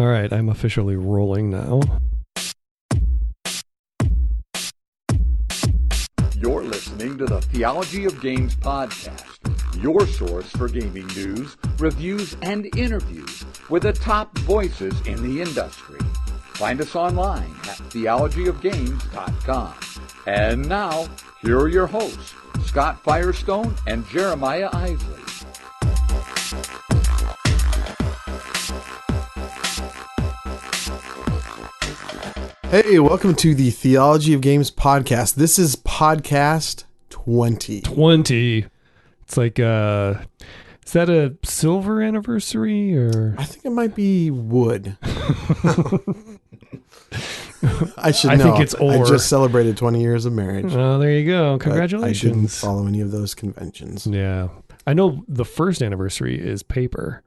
All right, I'm officially rolling now. You're listening to the Theology of Games Podcast, your source for gaming news, reviews, and interviews with the top voices in the industry. Find us online at theologyofgames.com. And now, here are your hosts, Scott Firestone and Jeremiah Isley. Hey, welcome to the Theology of Games Podcast. This is podcast 20. 20. It's like, is that a silver anniversary or? I think it might be wood. I should know. I think it's ore. I just celebrated 20 years of marriage. Oh, there you go. Congratulations. I didn't follow any of those conventions. Yeah. I know the first anniversary is paper.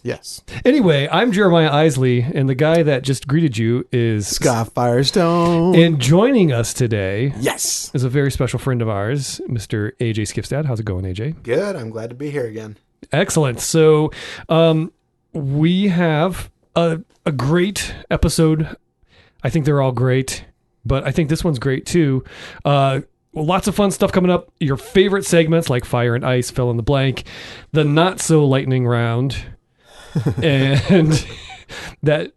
Yes. Anyway, I'm Jeremiah Isley, and the guy that just greeted you is Scott Firestone. And joining us today, yes, is a very special friend of ours, Mr. AJ Skifstad. How's it going, AJ? Good. I'm glad to be here again. Excellent. So, we have a great episode. I think they're all great, but I think this one's great too. Lots of fun stuff coming up. Your favorite segments like Fire and Ice, fill in the blank, the not so lightning round. And that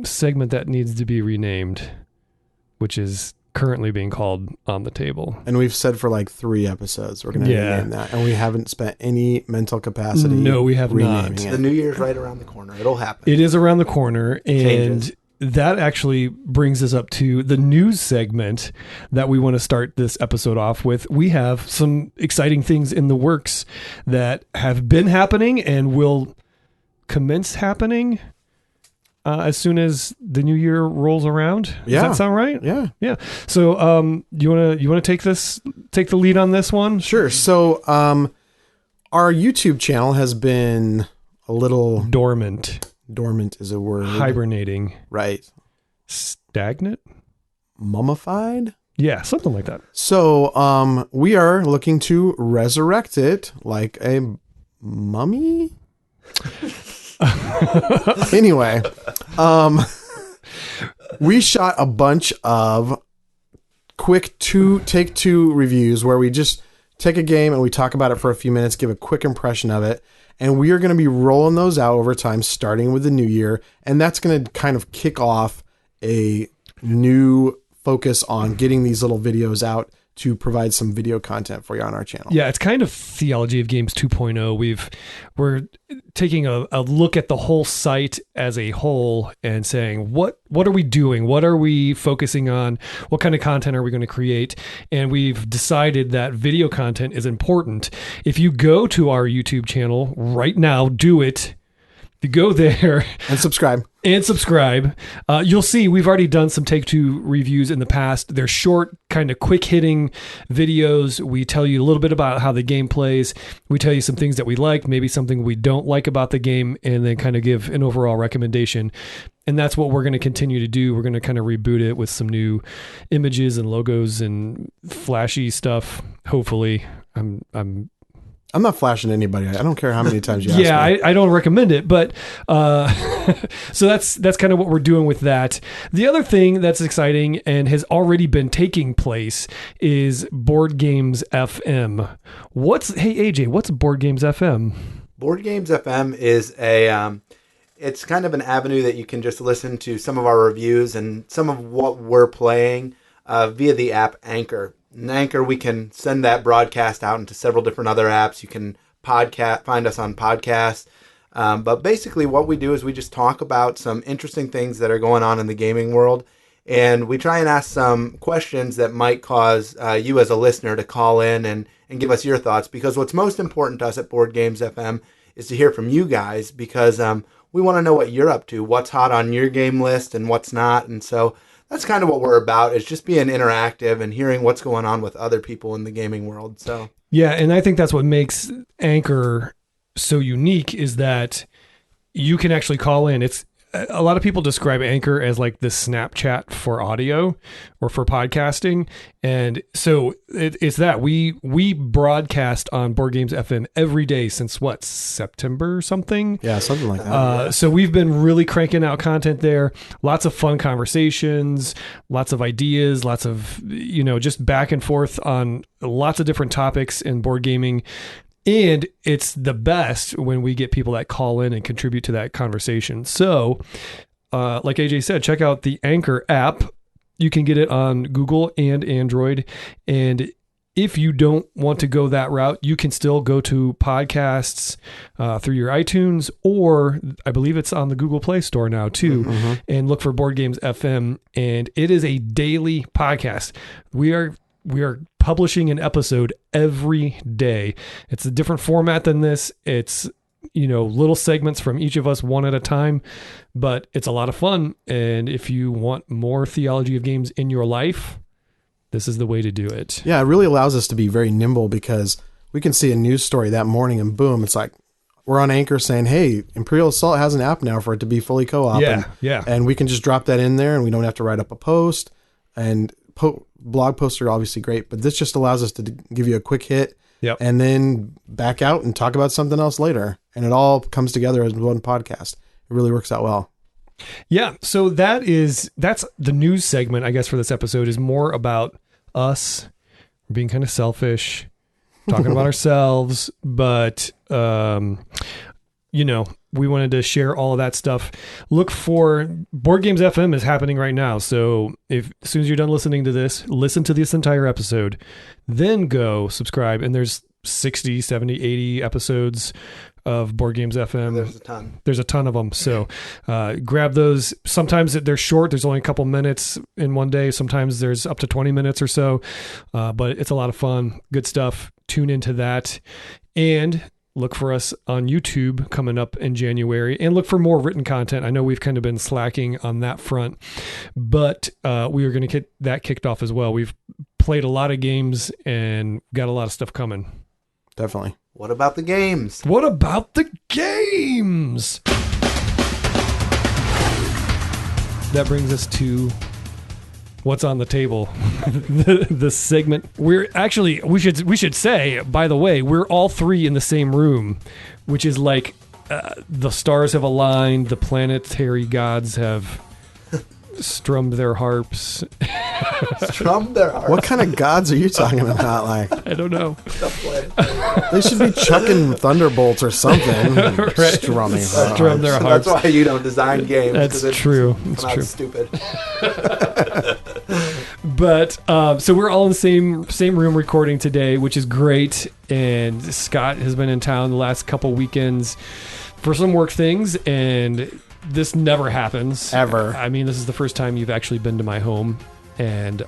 segment that needs to be renamed, which is currently being called On the Table. And we've said for like 3 episodes we're going to rename that. And we haven't spent any mental capacity. No, we have not. The new year's right around the corner. It'll happen. It is around the corner. Changes. And that actually brings us up to the news segment that we want to start this episode off with. We have some exciting things in the works that have been happening and will commence happening as soon as the new year rolls around. Does that sound right? Yeah. So you want to take the lead on this one? Sure. So our YouTube channel has been a little dormant is a word. Hibernating. Right. Stagnant? Mummified? Yeah, something like that. So we are looking to resurrect it like a mummy. Anyway, we shot a bunch of quick take two reviews where we just take a game and we talk about it for a few minutes, give a quick impression of it. And we are going to be rolling those out over time, starting with the new year. And that's going to kind of kick off a new focus on getting these little videos out to provide some video content for you on our channel. Yeah, it's kind of Theology of Games 2.0. We're taking a look at the whole site as a whole and saying, what are we doing? What are we focusing on? What kind of content are we going to create? And we've decided that video content is important. If you go to our YouTube channel right now, do it. You go there and subscribe. You'll see we've already done some Take Two reviews in the past. They're short, kind of quick hitting videos. We tell you a little bit about how the game plays. We tell you some things that we like, maybe something we don't like about the game, and then kind of give an overall recommendation. And that's what we're going to continue to do. We're going to kind of reboot it with some new images and logos and flashy stuff. Hopefully, I'm not flashing anybody. I don't care how many times you ask me. Yeah, I don't recommend it, but so that's kind of what we're doing with that. The other thing that's exciting and has already been taking place is Board Games FM. Hey AJ, what's Board Games FM? Board Games FM is it's kind of an avenue that you can just listen to some of our reviews and some of what we're playing via the app Anchor. In Anchor, we can send that broadcast out into several different other apps. You can find us on podcasts. But basically what we do is we just talk about some interesting things that are going on in the gaming world. And we try and ask some questions that might cause you as a listener to call in and give us your thoughts. Because what's most important to us at Board Games FM is to hear from you guys. Because we want to know what you're up to, what's hot on your game list and what's not. And so that's kind of what we're about, is just being interactive and hearing what's going on with other people in the gaming world. So yeah, and I think that's what makes Anchor so unique, is that you can actually call in. It's a lot of people describe Anchor as like the Snapchat for audio or for podcasting. And so it's that we broadcast on Board Games FM every day since what, September or something? Yeah, something like that. So we've been really cranking out content there. Lots of fun conversations, lots of ideas, lots of, just back and forth on lots of different topics in board gaming. And it's the best when we get people that call in and contribute to that conversation. So, like AJ said, check out the Anchor app. You can get it on Google and Android. And if you don't want to go that route, you can still go to podcasts through your iTunes, or I believe it's on the Google Play Store now too, and look for Board Games FM. And it is a daily podcast. We are publishing an episode every day. It's a different format than this. It's, little segments from each of us, one at a time, but it's a lot of fun. And if you want more Theology of Games in your life, this is the way to do it. Yeah, it really allows us to be very nimble because we can see a news story that morning and boom, it's like we're on Anchor saying, hey, Imperial Assault has an app now for it to be fully co-op. Yeah. And we can just drop that in there and we don't have to write up a post. And blog posts are obviously great, but this just allows us to give you a quick hit and then back out and talk about something else later. And it all comes together as one podcast. It really works out well. Yeah. So that's the news segment, I guess, for this episode is more about us being kind of selfish, talking about ourselves, but, we wanted to share all of that stuff. Look for Board Games FM is happening right now. So as soon as you're done listening to this, listen to this entire episode, then go subscribe. And there's 60, 70, 80 episodes of Board Games FM. There's a ton of them. So grab those. Sometimes they're short. There's only a couple minutes in one day. Sometimes there's up to 20 minutes or so. But it's a lot of fun. Good stuff. Tune into that. And look for us on YouTube coming up in January, and look for more written content. I know we've kind of been slacking on that front, but we are going to get that kicked off as well. We've played a lot of games and got a lot of stuff coming. Definitely. What about the games? That brings us to what's on the table. the segment we should say, by the way, we're all three in the same room, which is like the stars have aligned, the planetary gods have strummed their harps. What kind of gods are you talking about? Like, I don't know. They should be chucking thunderbolts or something. Right. Strumming their harps. That's why you don't design games. That's true. It's true. Stupid. But so we're all in the same room recording today, which is great. And Scott has been in town the last couple weekends for some work things, and this never happens. Ever. I mean, this is the first time you've actually been to my home. And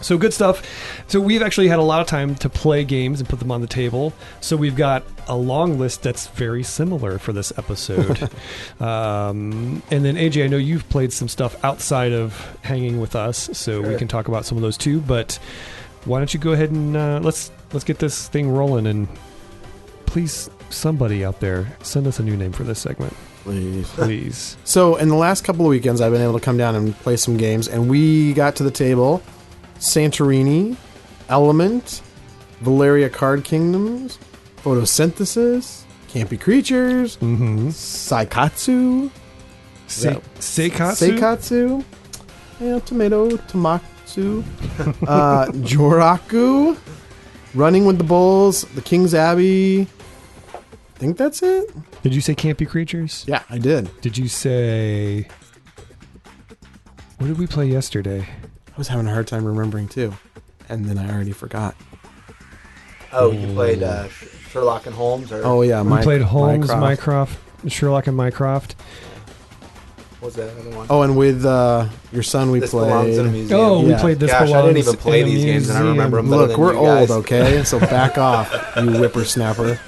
so good stuff. So we've actually had a lot of time to play games and put them on the table. So we've got a long list that's very similar for this episode. And then AJ, I know you've played some stuff outside of hanging with us, so we can talk about some of those too. But why don't you go ahead and let's get this thing rolling, and please, somebody out there, send us a new name for this segment. Please. So in the last couple of weekends, I've been able to come down and play some games, and we got to the table Santorini, Element, Valeria Card Kingdoms, Photosynthesis, Campy Creatures, Saikatsu, Seikatsu, Tomatsu, Joraku, Running with the Bulls, The King's Abbey. I think that's it. Did you say Campy Creatures? Yeah, I did. Did you say... What did we play yesterday? I was having a hard time remembering too. And then I already forgot. Oh, you played Sherlock and Holmes? Or? Oh, yeah. We played Holmes, Mycroft, Sherlock and Mycroft. What was that other one? Oh, and with your son we This played... Belongs in a Museum. Oh, we played This Gosh, Belongs I didn't even play in a these games, and I remember them better Look, than we're you guys. old, okay? So back off, you whippersnapper.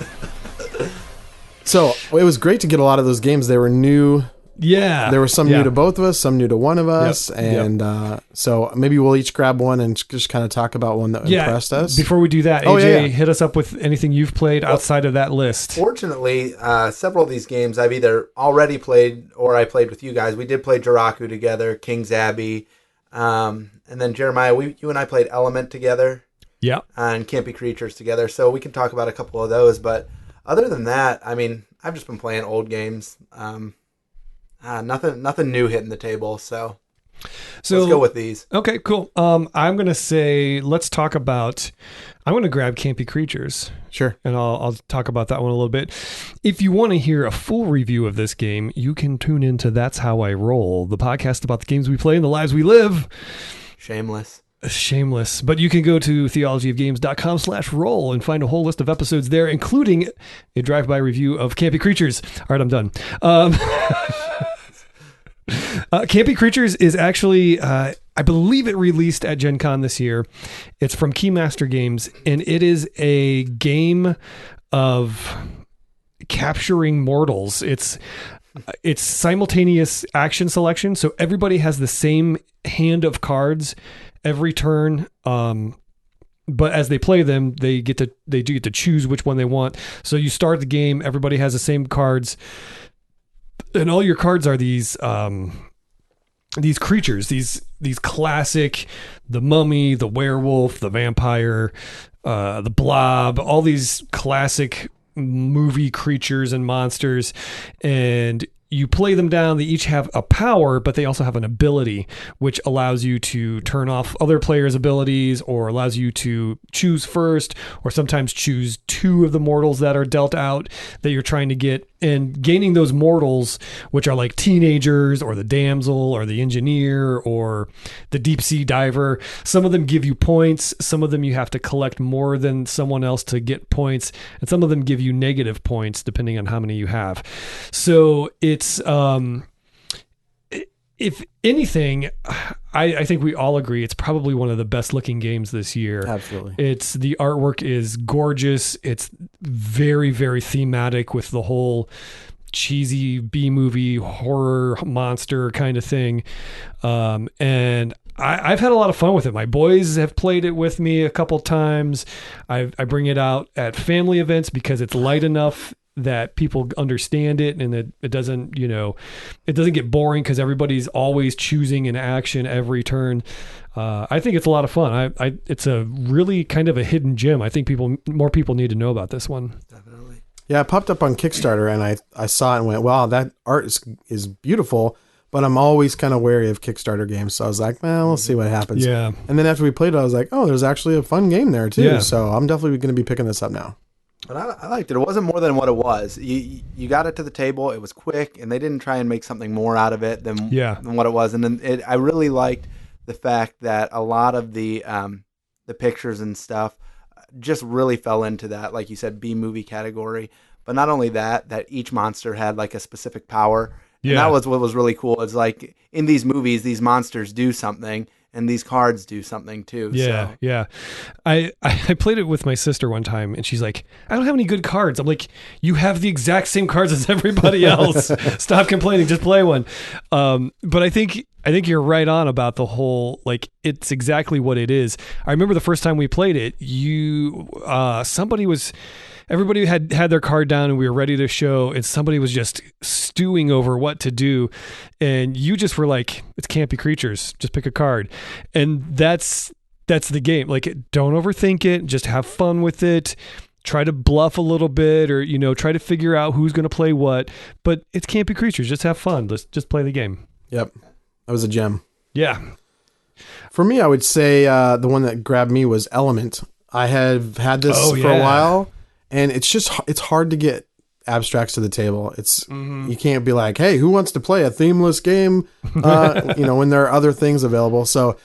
So it was great to get a lot of those games. They were new Yeah. There were some new to both of us, some new to one of us. Yep. And so maybe we'll each grab one and just kind of talk about one that impressed us. Before we do that, AJ, hit us up with anything you've played outside of that list. Fortunately, several of these games I've either already played or I played with you guys. We did play Jiraku together, King's Abbey, and then Jeremiah, you and I played Element together. Yeah. And Campy Creatures together. So we can talk about a couple of those. But other than that, I mean, I've just been playing old games. Nothing new hitting the table. So let's go with these. Okay, cool. I'm going to say, I'm going to grab Campy Creatures. Sure. And I'll talk about that one a little bit. If you want to hear a full review of this game, you can tune into That's How I Roll, the podcast about the games we play and the lives we live. Shameless. But you can go to theologyofgames.com/roll and find a whole list of episodes there, including a drive-by review of Campy Creatures. All right, I'm done. Campy Creatures is actually, I believe it released at Gen Con this year. It's from Keymaster Games, and it is a game of capturing mortals. It's simultaneous action selection, so everybody has the same hand of cards every turn. But as they play them, they do get to choose which one they want. So you start the game, everybody has the same cards, and all your cards are these creatures, these classic, the mummy, the werewolf, the vampire, the blob, all these classic movie creatures and monsters, and you play them down. They each have a power, but they also have an ability, which allows you to turn off other players' abilities, or allows you to choose first, or sometimes choose two of the mortals that are dealt out that you're trying to get. And gaining those mortals, which are like teenagers, or the damsel, or the engineer, or the deep sea diver, some of them give you points. Some of them you have to collect more than someone else to get points. And some of them give you negative points depending on how many you have. So it's, if anything, I think we all agree it's probably one of the best looking games this year. Absolutely. The artwork is gorgeous. It's very, very thematic with the whole cheesy B-movie horror monster kind of thing. And I've had a lot of fun with it. My boys have played it with me a couple times. I bring it out at family events because it's light enough that people understand it, and it doesn't get boring because everybody's always choosing an action every turn. I think it's a lot of fun. It's a really kind of a hidden gem. I think more people need to know about this one. Definitely. Yeah, it popped up on Kickstarter, and I saw it and went, wow, that art is beautiful, but I'm always kind of wary of Kickstarter games. So I was like, well, we'll see what happens. Yeah. And then after we played it, I was like, oh, there's actually a fun game there too. Yeah. So I'm definitely going to be picking this up now. But I liked it. It wasn't more than what it was. You got it to the table. It was quick, and they didn't try and make something more out of it than what it was. And then I really liked the fact that a lot of the pictures and stuff just really fell into that, like you said, B-movie category. But not only that each monster had like a specific power. Yeah. And that was what was really cool. It's like in these movies, these monsters do something, and these cards do something too. Yeah, so. Yeah. I played it with my sister one time, and she's like, I don't have any good cards. I'm like, you have the exact same cards as everybody else. Stop complaining. Just play one. But I think you're right on about the whole, like, it's exactly what it is. I remember the first time we played it, everybody had their card down and we were ready to show, and somebody was just stewing over what to do. And you just were like, it's Campy Creatures, just pick a card. And that's the game. Like, don't overthink it. Just have fun with it. Try to bluff a little bit, or, try to figure out who's going to play what, but it's Campy Creatures. Just have fun. Let's just play the game. Yep. That was a gem. Yeah. For me, I would say the one that grabbed me was Element. I have had this for a while. And it's hard to get abstracts to the table. You can't be like, hey, who wants to play a themeless game? When there are other things available. So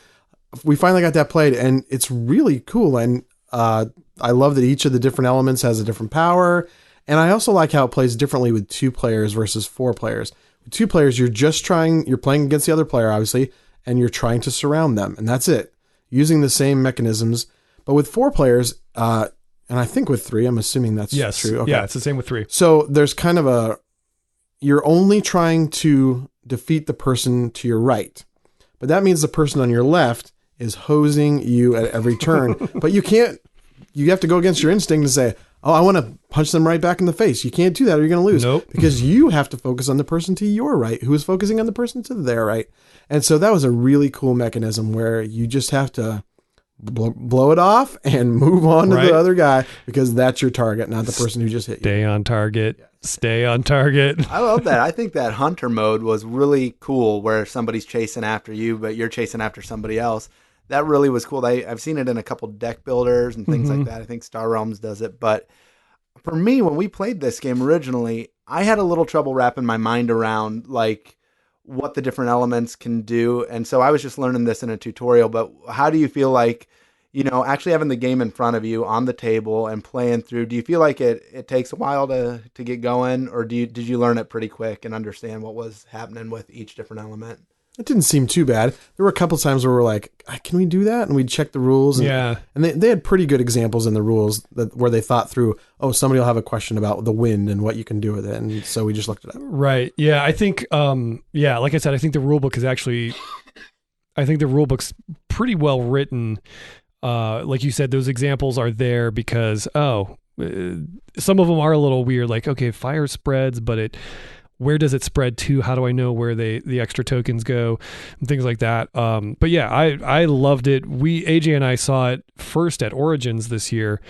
we finally got that played, and it's really cool. And I love that each of the different elements has a different power. And I also like how it plays differently with 2 players versus 4 players. With 2 players, you're playing against the other player, obviously, and you're trying to surround them. And that's it. Using the same mechanisms. But with 4 players, and I think with 3, I'm assuming that's true. Okay. Yeah, it's the same with 3. So there's kind of you're only trying to defeat the person to your right. But that means the person on your left is hosing you at every turn. But you have to go against your instinct and say, oh, I want to punch them right back in the face. You can't do that or you're going to lose. Nope. Because you have to focus on the person to your right who is focusing on the person to their right. And so that was a really cool mechanism where you just have to blow it off and move on to the other guy because that's your target, not the person who just hit you. Stay on target. Stay on target. I love that. I think that hunter mode was really cool where somebody's chasing after you, but you're chasing after somebody else. That really was cool. I've seen it in a couple deck builders and things like that. I think Star Realms does it. But for me, when we played this game originally, I had a little trouble wrapping my mind around like what the different elements can do. And so I was just learning this in a tutorial. But how do you feel like, actually having the game in front of you on the table and playing through, do you feel like it takes a while to get going, or did you learn it pretty quick and understand what was happening with each different element? It didn't seem too bad. There were a couple times where we're like, can we do that? And we'd check the rules. And, and they had pretty good examples in the rules where they thought through, somebody will have a question about the wind and what you can do with it. And so we just looked it up. Right. Yeah. I think, like I said, I think the rule book is actually, pretty well written. Like you said, those examples are there because, some of them are a little weird. Like, okay, fire spreads, but where does it spread to? How do I know where the extra tokens go? And things like that. But yeah, I loved it. AJ and I saw it first at Origins this year,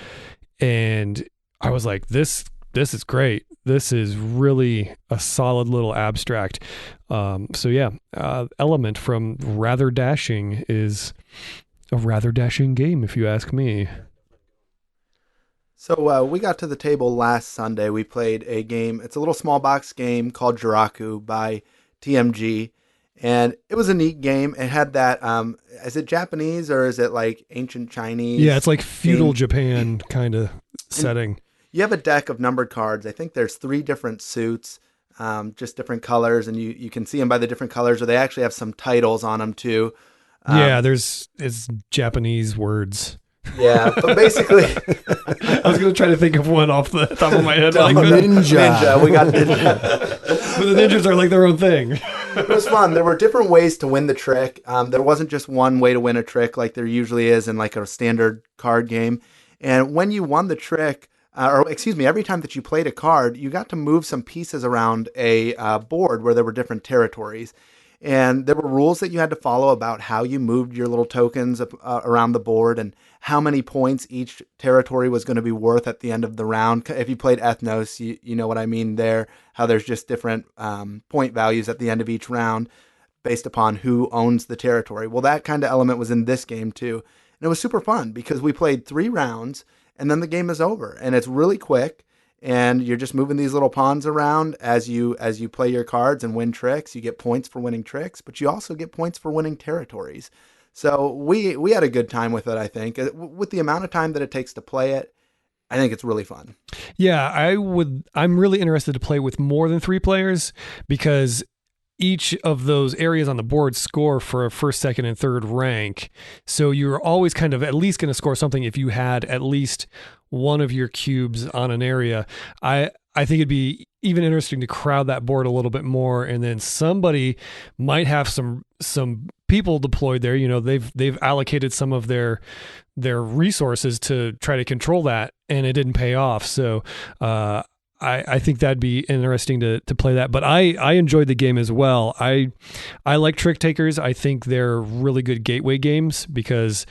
and I was like, this is great. This is really a solid little abstract. Element from Rather Dashing is a rather dashing game, if you ask me. So we got to the table last Sunday. We played a game. It's a little small box game called Jiraku by TMG. And it was a neat game. It had that, is it Japanese or is it like ancient Chinese? Yeah, it's like feudal Japan kind of setting. And you have a deck of numbered cards. I think there's 3 different suits, just different colors. And you can see them by the different colors, or they actually have some titles on them too. It's Japanese words. Yeah, but basically, I was going to try to think of one off the top of my head. Ninja. We got ninja. But the ninjas are like their own thing. It was fun. There were different ways to win the trick. There wasn't just one way to win a trick like there usually is in like a standard card game. And when you won the trick, every time that you played a card, you got to move some pieces around a board where there were different territories. And there were rules that you had to follow about how you moved your little tokens around the board and how many points each territory was going to be worth at the end of the round. If you played Ethnos, you know what I mean there, how there's just different point values at the end of each round based upon who owns the territory. Well, that kind of element was in this game too. And it was super fun because we played 3 rounds and then the game is over. And it's really quick. And you're just moving these little pawns around as you play your cards and win tricks. You get points for winning tricks, but you also get points for winning territories. So we had a good time with it, I think. With the amount of time that it takes to play it, I think it's really fun. Yeah, I'm really interested to play with more than 3 players because each of those areas on the board score for a first, second, and third rank. So you're always kind of at least going to score something if you had at least one of your cubes on an area. I think it'd be even interesting to crowd that board a little bit more, and then somebody might have some people deployed there. They've allocated some of their resources to try to control that, and it didn't pay off. So I think that'd be interesting to play that. But I enjoyed the game as well. I like Trick Takers. I think they're really good gateway games because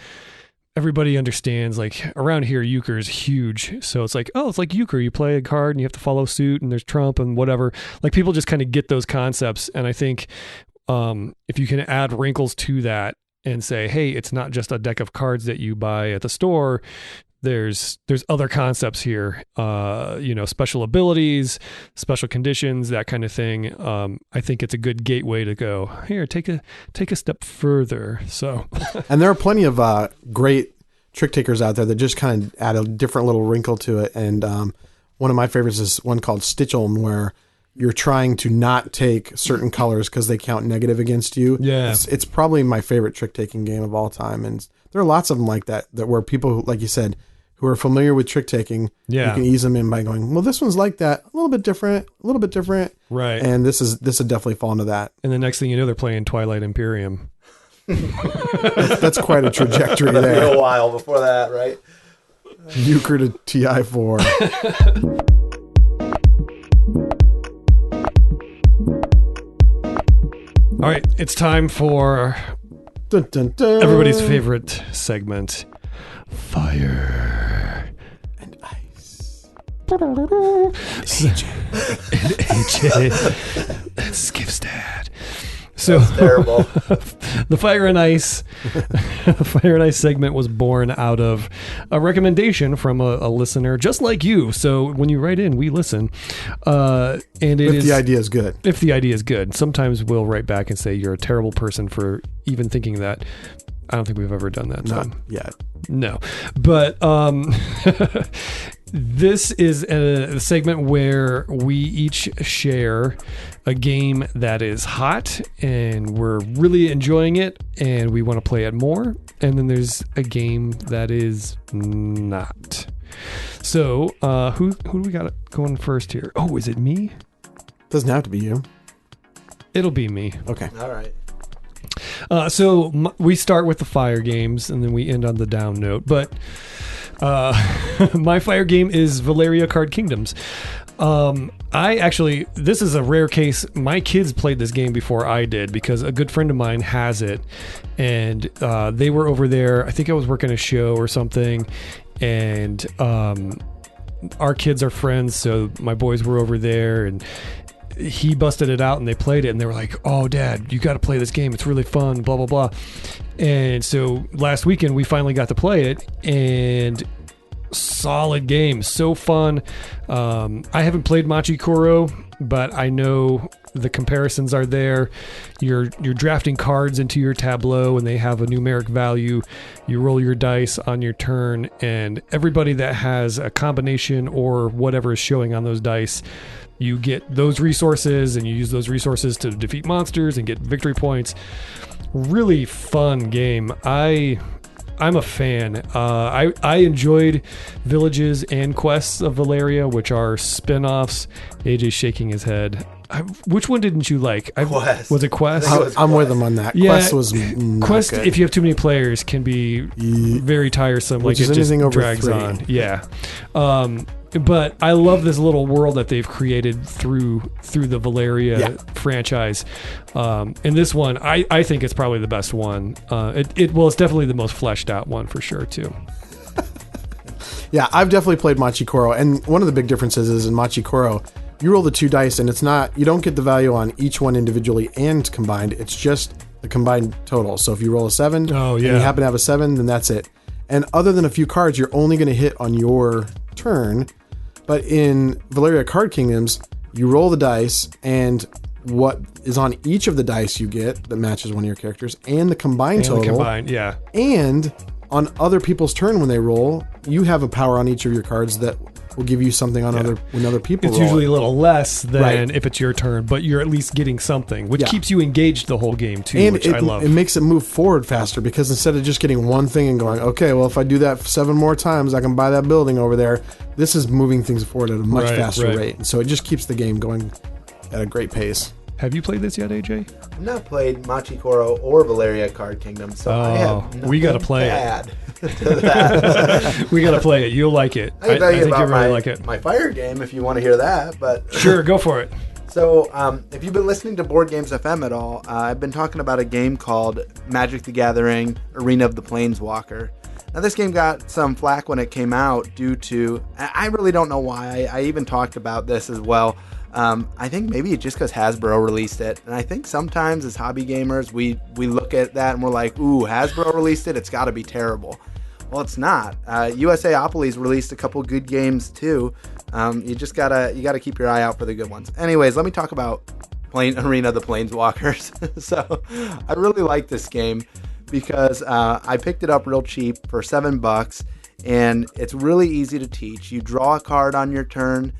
everybody understands, like around here, euchre is huge. So it's like, it's like euchre. You play a card and you have to follow suit and there's trump and whatever. Like people just kind of get those concepts. And I think if you can add wrinkles to that and say, hey, it's not just a deck of cards that you buy at the store. There's other concepts here, special abilities, special conditions, that kind of thing. I think it's a good gateway to go here. Take a step further. So, and there are plenty of great trick takers out there that just kind of add a different little wrinkle to it. And one of my favorites is one called Stitcheln, where you're trying to not take certain colors because they count negative against you. Yeah, it's probably my favorite trick taking game of all time. And there are lots of them like that where people, like you said, who are familiar with trick taking, Yeah. you can ease them in by going, well, this one's like that, a little bit different. Right. And this would definitely fall into that. And the next thing you know, they're playing Twilight Imperium. That's quite a trajectory It'll be there. a while before that, right? Euchre to TI4. All right, it's time for Dun, dun, dun. everybody's favorite segment, Fire And ice. and AJ and Skifstad. So Terrible. the Fire and Ice, the Fire and Ice segment was born out of a recommendation from a listener just like you. So when you write in, we listen. And it If is the idea is good. if the idea is good. Sometimes we'll write back and say you're a terrible person for even thinking that. I don't think we've ever done that. Not Tom. yet. No, but this is a segment where we each share a game that is hot and we're really enjoying it and we want to play it more. And then there's a game that is not. So who do we got going first here? Oh, is it me? Doesn't have to be you. It'll be me. Okay. All right. So we start with the fire games and then we end on the down note. But my fire game is Valeria Card Kingdoms. This is a rare case. My kids played this game before I did because a good friend of mine has it. And they were over there. I think I was working a show or something. And our kids are friends. So my boys were over there and he busted it out and they played it and they were like, oh, Dad, you got to play this game. It's really fun, blah, blah, blah. And so last weekend we finally got to play it and solid game. So fun. I haven't played Machi Koro, but I know the comparisons are there. You're drafting cards into your tableau and they have a numeric value. You roll your dice on your turn and everybody that has a combination or whatever is showing on those dice, you get those resources and you use those resources to defeat monsters and get victory points. Really fun game. I'm a fan. I enjoyed Villages and Quests of Valeria, which are spin-offs. AJ's shaking his head. Which one didn't you like? Quest. Was it Quest? I'm with them on that. Yeah, Quest was not Quest, good. if you have too many players, can be very tiresome. Which like is it just anything over drags 3. on. Yeah. But I love this little world that they've created through the Valeria franchise. And this one, I think it's probably the best one. It's definitely the most fleshed out one for sure too. Yeah, I've definitely played Machi Koro, and one of the big differences is in Machi Koro, you roll the 2 dice, and you don't get the value on each one individually and combined. It's just the combined total. So if you roll a 7, Oh, and yeah. you happen to have a 7, then that's it. And other than a few cards, you're only going to hit on your turn. But in Valeria Card Kingdoms, you roll the dice, and what is on each of the dice you get that matches one of your characters, and the combined And total. the combined, yeah. And on other people's turn when they roll, you have a power on each of your cards that will give you something on when other people It's roll. usually a little less than Right. if it's your turn, but you're at least getting something, which Yeah. keeps you engaged the whole game too, and which I love. it makes it move forward faster because instead of just getting one thing and going, okay, well, if I do that 7 more times, I can buy that building over there. This is moving things forward at a much Right, faster right. rate. And so it just keeps the game going at a great pace. Have you played this yet, AJ? I've not played Machi Koro or Valeria Card Kingdom, so I have we gotta nothing play to it. add to that. We got to play it. You'll like it. I can tell you think about you'll really my, like it. my fire game if you want to hear that. But Sure, go for it. So, if you've been listening to Board Games FM at all, I've been talking about a game called Magic the Gathering Arena of the Planeswalker. Now, this game got some flack when it came out due to, I really don't know why. I even talked about this as well. I think maybe it's just because Hasbro released it. And I think sometimes as hobby gamers, we look at that and we're like, ooh, Hasbro released it, it's got to be terrible. Well, it's not. USAopoly's released a couple good games too. You just gotta keep your eye out for the good ones. Anyways, let me talk about Arena of the Planeswalkers. So I really like this game because I picked it up real cheap for $7, and it's really easy to teach. You draw a card on your turn.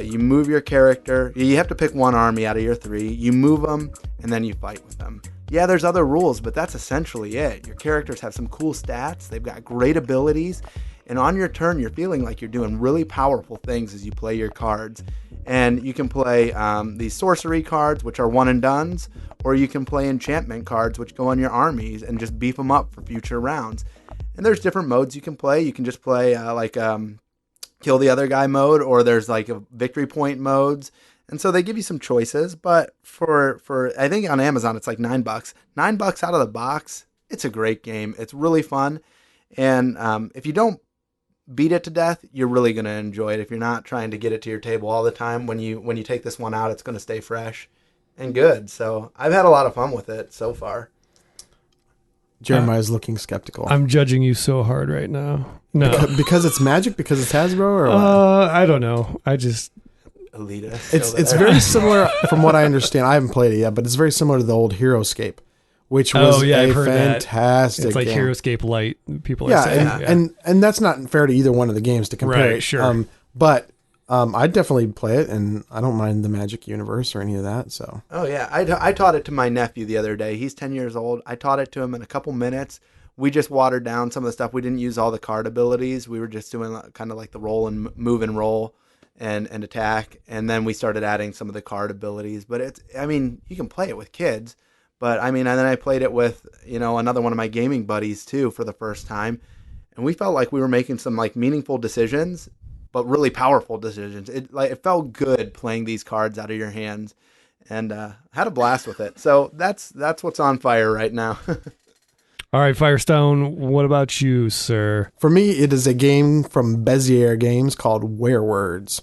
You move your character. You have to pick one army out of your 3. You move them, and then you fight with them. Yeah, there's other rules, but that's essentially it. Your characters have some cool stats. They've got great abilities. And on your turn, you're feeling like you're doing really powerful things as you play your cards. And you can play these sorcery cards, which are one and dones, or you can play enchantment cards, which go on your armies and just beef them up for future rounds. And there's different modes you can play. You can just play kill the other guy mode, or there's like a victory point modes. And so they give you some choices. But for I think on Amazon it's like $9. $9 out of the box. It's a great game. It's really fun. And if you don't beat it to death, you're really going to enjoy it. If you're not trying to get it to your table all the time, when you take this one out, it's going to stay fresh and good. So I've had a lot of fun with it so far. Jeremiah's looking skeptical. I'm judging you so hard right now. No, because it's Magic, because it's Hasbro, or what? I don't know. I just elitist. It's very similar from what I understand. I haven't played it yet, but it's very similar to the old HeroScape, which was I've a heard fantastic that. It's like game. HeroScape Lite. People are saying, and that's not fair to either one of the games to compare. Right, sure. But I'd definitely play it, and I don't mind the Magic universe or any of that. So. Oh yeah, I taught it to my nephew the other day. He's 10 years old. I taught it to him in a couple minutes. We just watered down some of the stuff. We didn't use all the card abilities. We were just doing kind of like the roll and move and roll and attack. And then we started adding some of the card abilities. But you can play it with kids. But and then I played it with, another one of my gaming buddies too for the first time. And we felt like we were making some like meaningful decisions, but really powerful decisions. It felt good playing these cards out of your hands, and had a blast with it. So that's what's on fire right now. All right, Firestone, what about you, sir? For me, it is a game from Bezier Games called Werewords.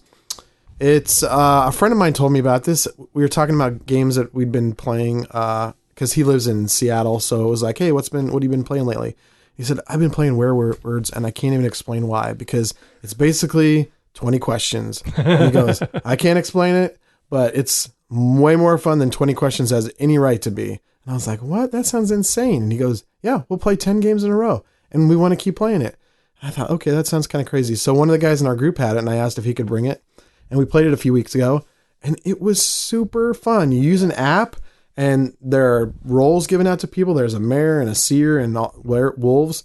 It's a friend of mine told me about this. We were talking about games that we'd been playing because he lives in Seattle. So it was like, hey, what have you been playing lately? He said, I've been playing Werewords, and I can't even explain why, because it's basically 20 questions. And he goes, I can't explain it, but it's way more fun than 20 questions has any right to be. And I was like, what? That sounds insane. And he goes, yeah, we'll play 10 games in a row, and we want to keep playing it. And I thought, okay, that sounds kind of crazy. So one of the guys in our group had it, and I asked if he could bring it. And we played it a few weeks ago, and it was super fun. You use an app, and there are roles given out to people. There's a mayor and a seer and wolves,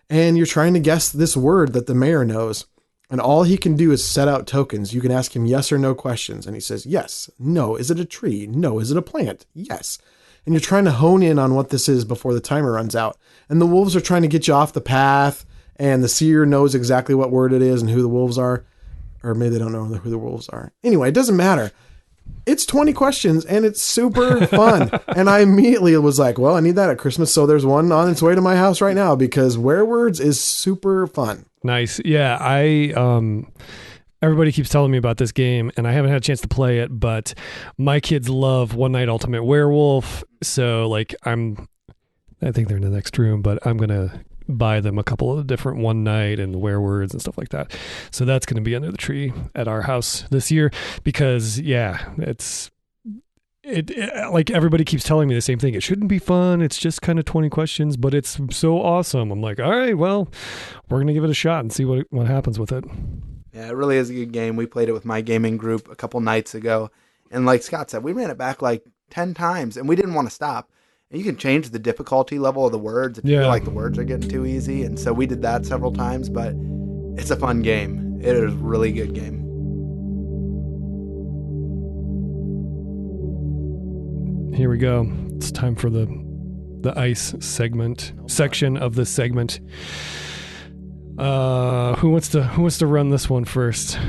and you're trying to guess this word that the mayor knows. And all he can do is set out tokens. You can ask him yes or no questions, and he says, yes, no. Is it a tree? No. Is it a plant? Yes. And you're trying to hone in on what this is before the timer runs out. And the wolves are trying to get you off the path, and the seer knows exactly what word it is and who the wolves are. Or maybe they don't know who the wolves are. Anyway, it doesn't matter. It's 20 questions, and it's super fun. And I immediately was like, well, I need that at Christmas, so there's one on its way to my house right now, because Werewords is super fun. Nice. Yeah, everybody keeps telling me about this game, and I haven't had a chance to play it, but my kids love One Night Ultimate Werewolf, so I think they're in the next room, but I'm going to buy them a couple of different One Night and Werewords and stuff like that. So that's going to be under the tree at our house this year, because it's like everybody keeps telling me the same thing. It shouldn't be fun. It's just kind of 20 questions, but it's so awesome. I'm like, all right, well, we're going to give it a shot and see what happens with it. Yeah, it really is a good game. We played it with my gaming group a couple nights ago. And like Scott said, we ran it back like 10 times, and we didn't want to stop. And you can change the difficulty level of the words if you feel like the words are getting too easy. And so we did that several times, but it's a fun game. It is a really good game. Here we go. It's time for the ice section of this segment. Who wants to run this one first?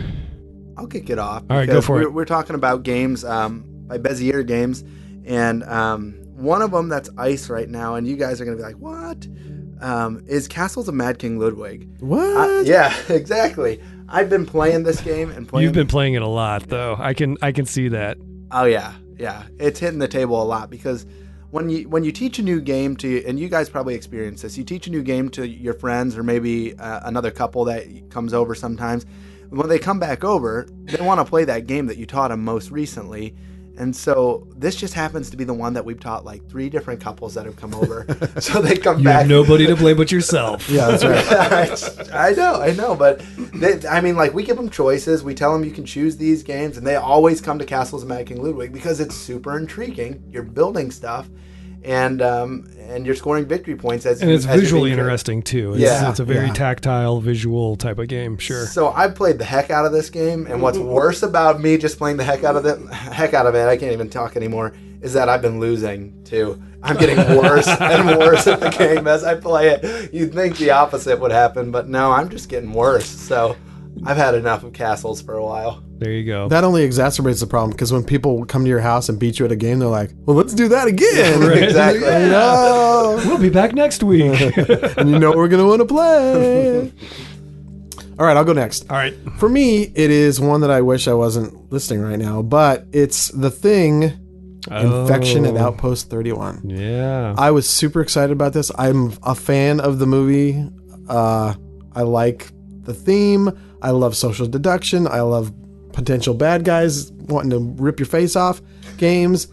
I'll kick it off. All right, go for it. We're talking about games by Bezier Games, and one of them that's ice right now, and you guys are going to be like, what? Is Castles of Mad King Ludwig. What? Yeah, exactly. I've been playing this game and playing. You've been playing it a lot, though. I can see that. Oh yeah. It's hitting the table a lot, because when you teach a new game to, and you guys probably experience this, you teach a new game to your friends, or maybe another couple that comes over sometimes. When they come back over, they want to play that game that you taught them most recently. And so this just happens to be the one that we've taught like 3 different couples that have come over. So they come you back. Have nobody to play but yourself. Yeah, that's right. I know. But we give them choices. We tell them you can choose these games, and they always come to Castles of Mad King Ludwig because it's super intriguing. You're building stuff, and you're scoring victory points as and it's as you're visually being interesting too. Yeah. It's a very Yeah. tactile, visual type of game. Sure. So I played the heck out of this game, and what's worse about me just playing the heck out of it, I can't even talk anymore, is that I've been losing too. I'm getting worse and worse at the game as I play it. You'd think the opposite would happen, but no, I'm just getting worse. So I've had enough of castles for a while. There you go. That only exacerbates the problem because when people come to your house and beat you at a game, they're like, well, let's do that again. Right. Exactly. No. We'll be back next week. And you know we're going to want to play. All right, I'll go next. All right. For me, it is one that I wish I wasn't listing right now, but it's The Thing, Infection at Outpost 31. Yeah. I was super excited about this. I'm a fan of the movie. I like the theme. I love social deduction. I love potential bad guys wanting to rip your face off games.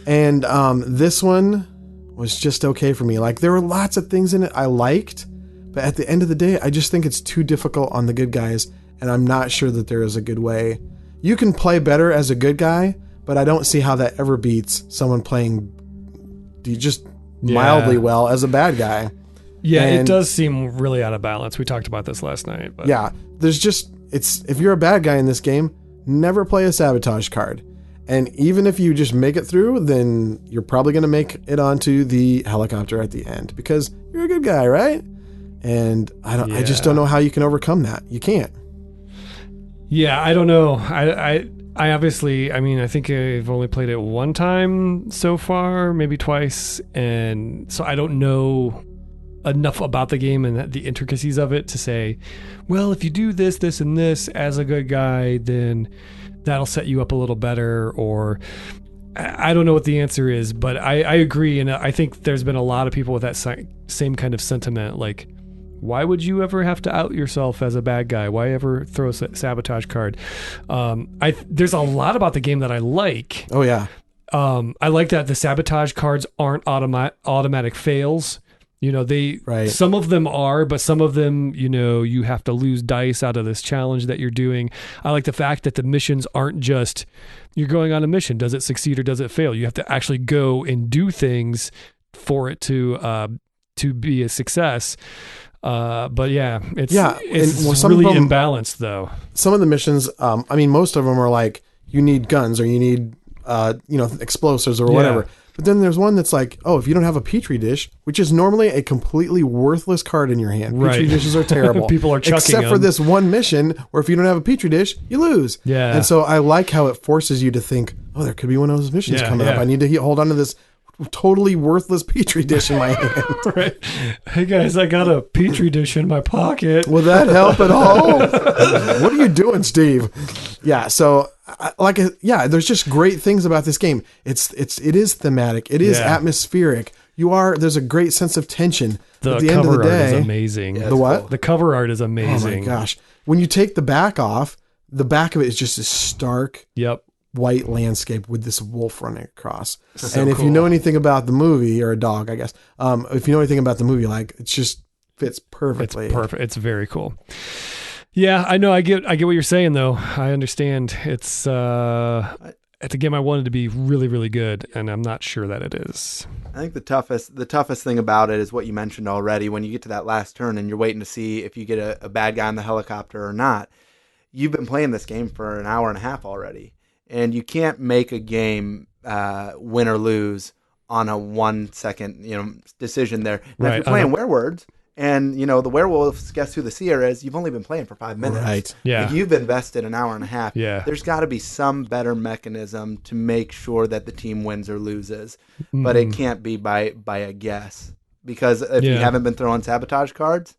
And this one was just okay for me. Like, there were lots of things in it I liked, but at the end of the day, I just think it's too difficult on the good guys, and I'm not sure that there is a good way. You can play better as a good guy, but I don't see how that ever beats someone playing just mildly well as a bad guy. Yeah, it And- does seem really out of balance. We talked about this last night. But Yeah, there's just, if you're a bad guy in this game, never play a sabotage card. And even if you just make it through, then you're probably going to make it onto the helicopter at the end because you're a good guy, right? And I just don't know how you can overcome that. You can't. Yeah, I don't know. I obviously, I mean, I think I've only played it one time so far, maybe twice. And so I don't know enough about the game and the intricacies of it to say, well, if you do this, this, and this as a good guy, then that'll set you up a little better. Or I don't know what the answer is, but I agree. And I think there's been a lot of people with that same kind of sentiment. Like, why would you ever have to out yourself as a bad guy? Why ever throw a sabotage card? There's a lot about the game that I like. Oh, yeah. I like that the sabotage cards aren't automatic fails. You know, some of them are, but some of them, you know, you have to lose dice out of this challenge that you're doing. I like the fact that the missions aren't just, you're going on a mission. Does it succeed or does it fail? You have to actually go and do things for it to be a success. But yeah, it's some really of them, imbalanced though. Some of the missions, I mean, most of them are like, you need guns or you need, explosives or whatever. But then there's one that's like, oh, if you don't have a Petri dish, which is normally a completely worthless card in your hand. Right. Petri dishes are terrible. People are chucking Except for them. this one mission where if you don't have a Petri dish, you lose. Yeah. And so I like how it forces you to think, oh, there could be one of those missions coming up. I need to hold on to this totally worthless Petri dish in my hand. Right. Hey guys, I got a Petri dish in my pocket. Will that help at all? What are you doing, Steve? Yeah. So there's just great things about this game. It is thematic. It is atmospheric. There's a great sense of tension. The At the end of cover the art is day, amazing. the what? The cover art is Oh amazing. my gosh. When you take the back off, the back of it is just a stark Yep. white landscape with this wolf running across. So and if cool. you know anything about the movie, or a dog, I guess, if you know anything about the movie, like, it just fits perfectly. It's perfect. It's very cool. Yeah, I know. I get what you're saying though. I understand. It's a game I wanted to be really, really good, and I'm not sure that it is. I think the toughest thing about it is what you mentioned already. When you get to that last turn and you're waiting to see if you get a bad guy on the helicopter or not, you've been playing this game for an hour and a half already, and you can't make a game win or lose on a 1 second decision there. Now, if you're playing Werewords and the werewolves guess who the seer is, you've only been playing for 5 minutes. Right. Yeah. If you've invested an hour and a half, Yeah. there's got to be some better mechanism to make sure that the team wins or loses. But it can't be by a guess, because if you haven't been throwing sabotage cards,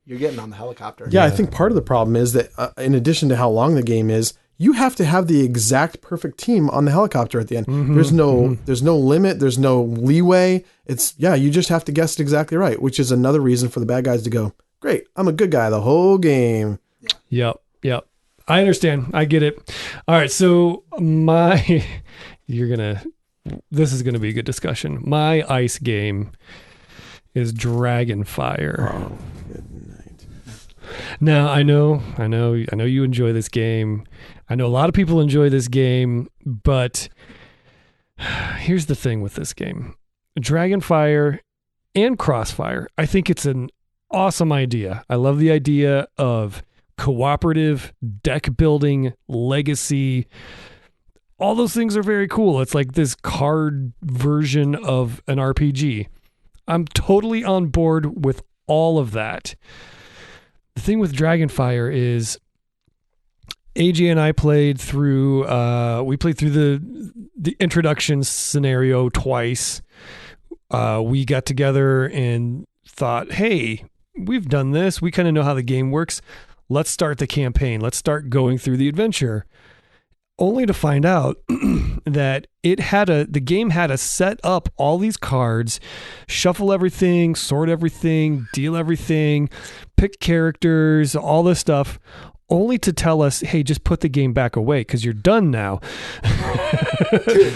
you're getting on the helicopter. Yeah, I think part of the problem is that in addition to how long the game is, you have to have the exact perfect team on the helicopter at the end. There's no limit. There's no leeway. You just have to guess it exactly right, which is another reason for the bad guys to go, great, I'm a good guy the whole game. Yep. I understand. I get it. All right. So this is going to be a good discussion. My ice game is Dragonfire. Oh, good night. Now, I know you enjoy this game. I know a lot of people enjoy this game, but here's the thing with this game. Dragonfire and Crossfire. I think it's an awesome idea. I love the idea of cooperative deck building, legacy. All those things are very cool. It's like this card version of an RPG. I'm totally on board with all of that. The thing with Dragonfire is AJ and I played through the introduction scenario twice. We got together and thought, hey, we've done this. We kind of know how the game works. Let's start the campaign. Let's start going through the adventure. Only to find out that the game had to set up all these cards, shuffle everything, sort everything, deal everything, pick characters, all this stuff, only to tell us, hey, just put the game back away because you're done now.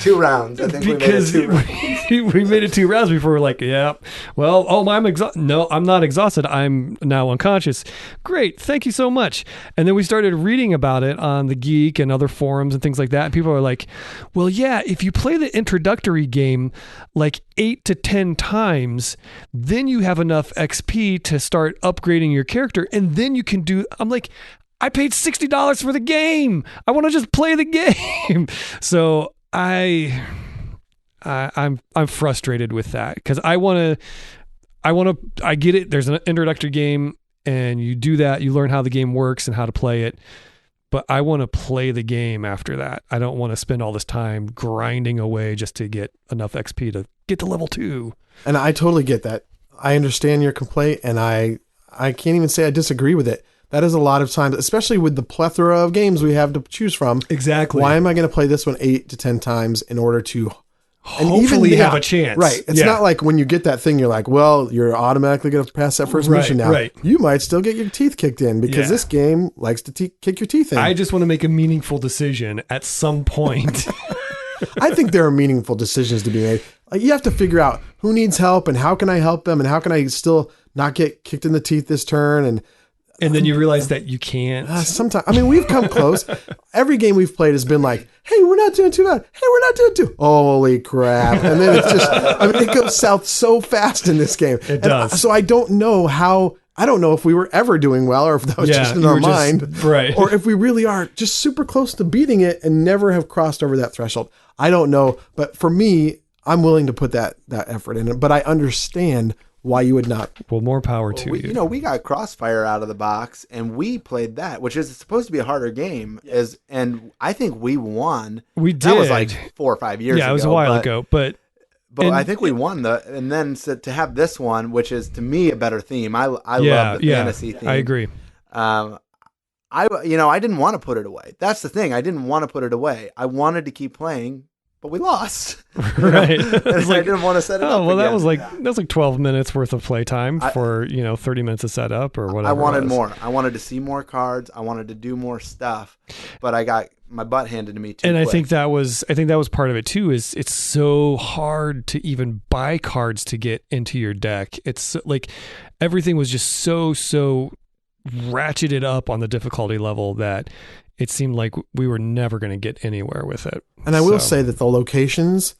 two rounds. I think because we made it 2 rounds before we're like, yeah, well, I'm exhausted. No, I'm not exhausted. I'm now unconscious. Great. Thank you so much. And then we started reading about it on the Geek and other forums and things like that. And people are like, well, yeah, if you play the introductory game like 8 to 10 times, then you have enough XP to start upgrading your character. And then you can do, I'm like, I paid $60 for the game. I want to just play the game. So I'm frustrated with that because I get it. There's an introductory game and you do that. You learn how the game works and how to play it. But I want to play the game after that. I don't want to spend all this time grinding away just to get enough XP to get to level 2. And I totally get that. I understand your complaint and I can't even say I disagree with it. That is a lot of times, especially with the plethora of games we have to choose from. Exactly. Why am I going to play this one 8 to 10 times in order to hopefully have a chance? Right. It's not like when you get that thing, you're like, well, you're automatically going to pass that first mission now. Right. You might still get your teeth kicked in because this game likes to kick your teeth in. I just want to make a meaningful decision at some point. I think there are meaningful decisions to be made. Like, you have to figure out who needs help and how can I help them and how can I still not get kicked in the teeth this turn. And then you realize that you can't. Sometimes, I mean, we've come close. Every game we've played has been like, hey, we're not doing too bad. Hey, we're not doing too. Holy crap. And then it's just, I mean, it goes south so fast in this game. It does. So I don't know if we were ever doing well or if that was just in our mind. Right. Or if we really are just super close to beating it and never have crossed over that threshold. I don't know. But for me, I'm willing to put that effort in it. But I understand why you would not. Well, more power to you. You know, we got Crossfire out of the box and we played that, which is supposed to be a harder game. And I think we won. We did. That was like 4 or 5 years ago. Yeah, it was a while ago. But I think we won and then to have this one, which is to me a better theme. I love the fantasy theme. I agree. I didn't want to put it away. That's the thing. I didn't want to put it away. I wanted to keep playing. But we lost. Right. I didn't want to set it up. Well, again. that was like 12 minutes worth of playtime for 30 minutes of setup or whatever. I wanted more. I wanted to see more cards. I wanted to do more stuff. But I got my butt handed to me too. And quick. I think that was part of it too. Is it's so hard to even buy cards to get into your deck. It's like everything was just so ratcheted up on the difficulty level that it seemed like we were never going to get anywhere with it. And I will say that the locations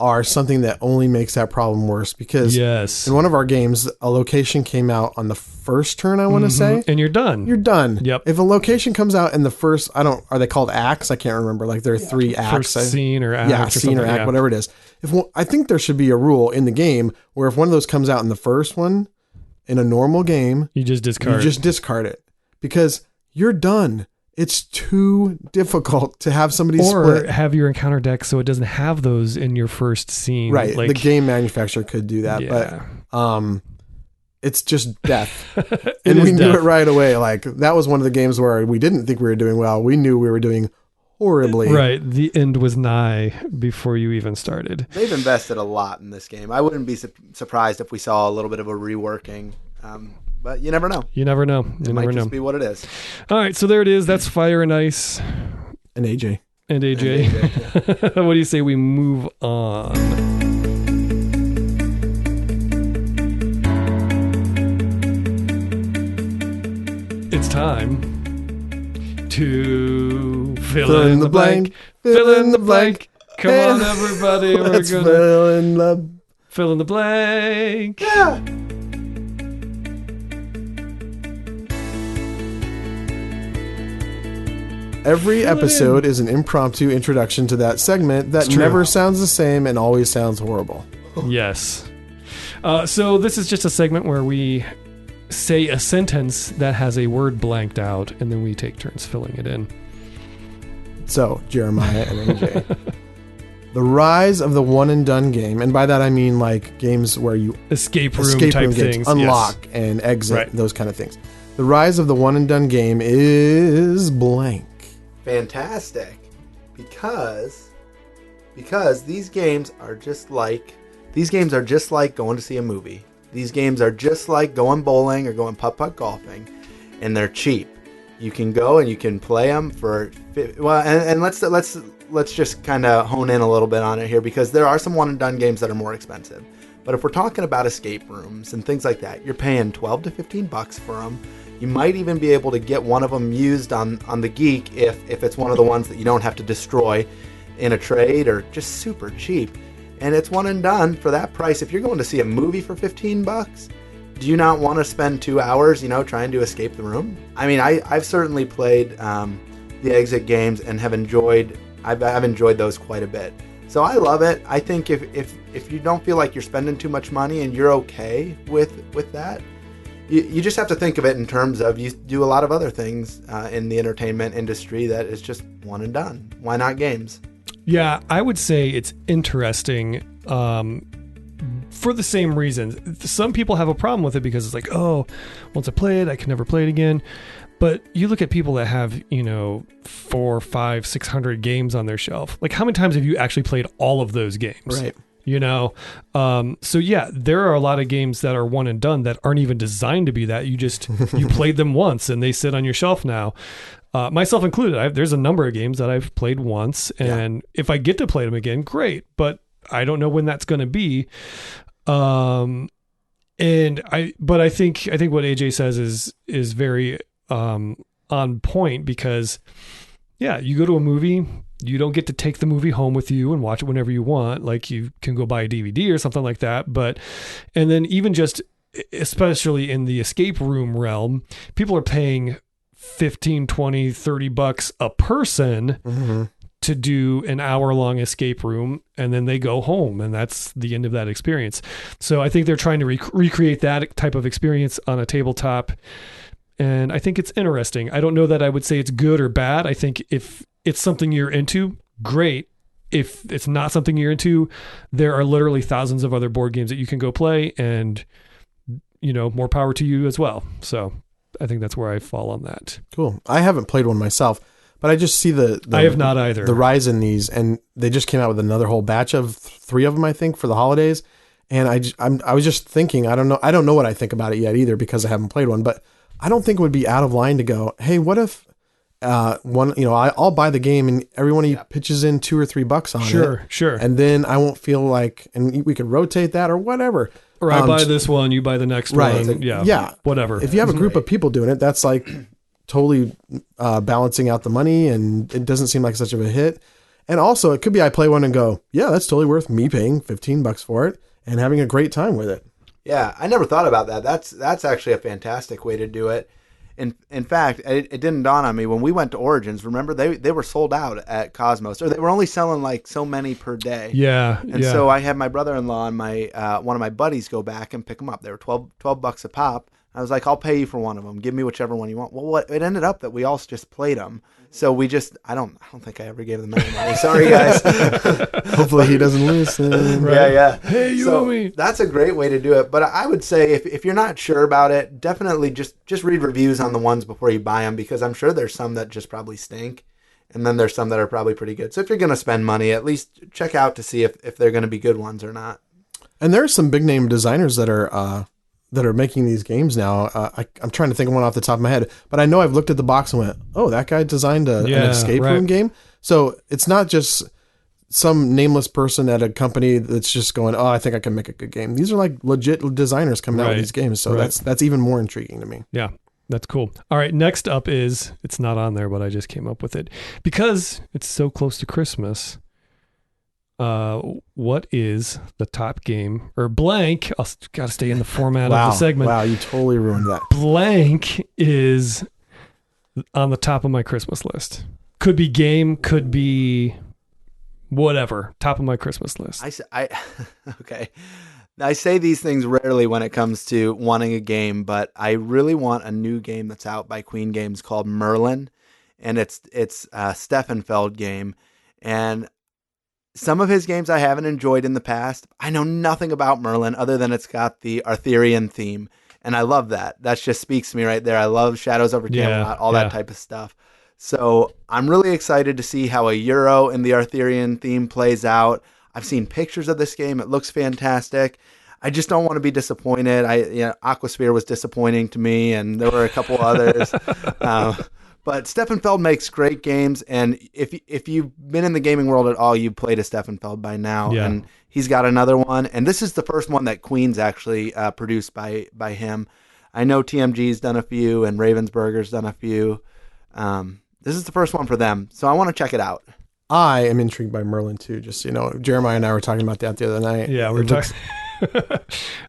are something that only makes that problem worse because in one of our games, a location came out on the first turn, I want to say. And you're done. You're done. Yep. If a location comes out in the first, are they called acts? I can't remember. Like there are 3 acts. First scene or act. Yeah, scene or act, whatever it is. I think there should be a rule in the game where if one of those comes out in the first one, in a normal game, you just discard it because you're done. It's too difficult to have somebody or split. Have your encounter deck so it doesn't have those in your first scene. Right. The game manufacturer could do that, but it's just death. And we knew it right away. Like that was one of the games where we didn't think we were doing well. We knew we were doing horribly. Right. The end was nigh before you even started. They've invested a lot in this game. I wouldn't be surprised if we saw a little bit of a reworking. But you never know. You never know. It might just be what it is. All right, so there it is. That's Fire and Ice. And AJ. And AJ. What do you say we move on? It's time to fill in the blank. Fill in the blank. Come on, everybody. We're Let's gonna fill in the Fill in the blank. Yeah. Every episode is an impromptu introduction to that segment that true. never sounds the same and always sounds horrible. Yes. So this is just a segment where we say a sentence that has a word blanked out, and then we take turns filling it in. So, Jeremiah and AJ. The rise of the one and done game, and by that I mean like games where you Escape room type games, things. unlock Yes. and exit, Right. those kind of things. The rise of the one and done game is blank. Fantastic. Because these games are just like going to see a movie. These games are just like going bowling or going putt-putt golfing, and they're cheap. You can go and you can play them for and let's just kind of hone in a little bit on it here, because there are some one and done games that are more expensive. But if we're talking about escape rooms and things like that, you're paying $12 to $15 for them. You might even be able to get one of them used on the Geek if it's one of the ones that you don't have to destroy in a trade, or just super cheap. And it's one and done for that price. If you're going to see a movie for $15, do you not want to spend 2 hours, trying to escape the room? I mean, I've certainly played the exit games and have enjoyed. I've enjoyed those quite a bit. So I love it. I think if you don't feel like you're spending too much money and you're okay with that, you just have to think of it in terms of, you do a lot of other things in the entertainment industry that is just one and done. Why not games? Yeah, I would say it's interesting for the same reasons. Some people have a problem with it because it's like, oh, once I play it, I can never play it again. But you look at people that have, 400, 500, 600 games on their shelf. Like, how many times have you actually played all of those games? Right. So yeah, there are a lot of games that are one and done that aren't even designed to be that. You played them once and they sit on your shelf now. Myself included. There's a number of games that I've played once, and if I get to play them again, great. But I don't know when that's going to be. But I think what AJ says is very on point, because yeah, you go to a movie, you don't get to take the movie home with you and watch it whenever you want. Like, you can go buy a DVD or something like that. And then even just, especially in the escape room realm, people are paying $15, $20, $30 a person to do an hour-long escape room, and then they go home, and that's the end of that experience. So I think they're trying to recreate that type of experience on a tabletop, and I think it's interesting. I don't know that I would say it's good or bad. I think if it's something you're into, great. If it's not something you're into, there are literally thousands of other board games that you can go play, and more power to you as well. So I think that's where I fall on that. Cool. I haven't played one myself, but I just see the I have not either. The rise in these, and they just came out with another whole batch of 3 of them, I think, for the holidays. And I was just thinking, I don't know what I think about it yet either, because I haven't played one, but I don't think it would be out of line to go, hey, what if I'll buy the game and every one of you pitches in $2 or $3 on it. Sure. And then I won't feel like, and we could rotate that or whatever. Or I buy this one, you buy the next one. Like, yeah. Whatever. If you have a group of people doing it, that's like totally balancing out the money, and it doesn't seem like such of a hit. And also, it could be I play one and go, yeah, that's totally worth me paying $15 for it and having a great time with it. Yeah, I never thought about that. That's actually a fantastic way to do it. In fact, it didn't dawn on me when we went to Origins. Remember, they were sold out at Cosmos, or they were only selling like so many per day. Yeah, so I had my brother-in-law and my one of my buddies go back and pick them up. They were $12 a pop. I was like, I'll pay you for one of them. Give me whichever one you want. Well, it ended up that we all just played them. So I don't think I ever gave them any money. Sorry, guys. Hopefully he doesn't listen. Right. Yeah. Hey, you owe me. That's a great way to do it. But I would say if you're not sure about it, definitely just read reviews on the ones before you buy them, because I'm sure there's some that just probably stink. And then there's some that are probably pretty good. So if you're going to spend money, at least check out to see if they're going to be good ones or not. And there are some big name designers that are making these games now. I'm trying to think of one off the top of my head, but I know I've looked at the box and went, oh, that guy designed an escape room game. So it's not just some nameless person at a company that's just going, oh, I think I can make a good game. These are like legit designers coming out with these games. So that's even more intriguing to me. Yeah. That's cool. All right. Next up it's not on there, but I just came up with it because it's so close to Christmas. what is the top game or blank? I'll got to stay in the format of the segment. Wow, you totally ruined that. Blank is on the top of my Christmas list. Could be game, could be whatever. Top of my Christmas list. Okay. I say these things rarely when it comes to wanting a game, but I really want a new game that's out by Queen Games called Merlin, and it's a Steffenfeld game, and some of his games I haven't enjoyed in the past. I know nothing about Merlin other than it's got the Arthurian theme, and I love that. That just speaks to me right there. I love Shadows over Camelot, all that type of stuff. So I'm really excited to see how a Euro in the Arthurian theme plays out. I've seen pictures of this game. It looks fantastic. I just don't want to be disappointed. Aquasphere was disappointing to me, and there were a couple others. But Steffenfeld makes great games, and if you've been in the gaming world at all, you've played a Steffenfeld by now. Yeah. And he's got another one, and this is the first one that Queen's actually produced by him. I know TMG's done a few, and Ravensburger's done a few. This is the first one for them, so I want to check it out. I am intrigued by Merlin too. Just so you know, Jeremiah and I were talking about that the other night. Yeah, we were talking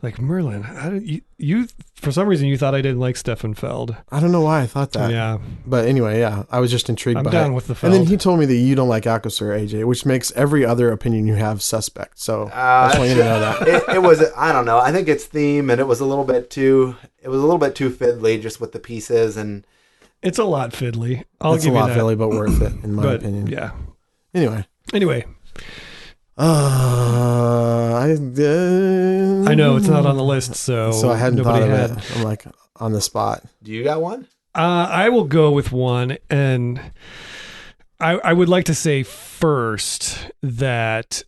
like Merlin. How did you for some reason you thought I didn't like Steffenfeld. I don't know why I thought that. Yeah, but anyway, I was just intrigued by it. I'm down with the Feld. And then he told me that you don't like Aquasphere, AJ, which makes every other opinion you have suspect. So I just want you to know that. It was, I don't know. I think it's theme, and it was a little bit too fiddly just with the pieces, and it's a lot fiddly. It's a lot fiddly, but worth it in my opinion. Yeah. Anyway. I know it's not on the list, so I hadn't thought of it. I'm like on the spot. Do you got one? I will go with one, and I would like to say first that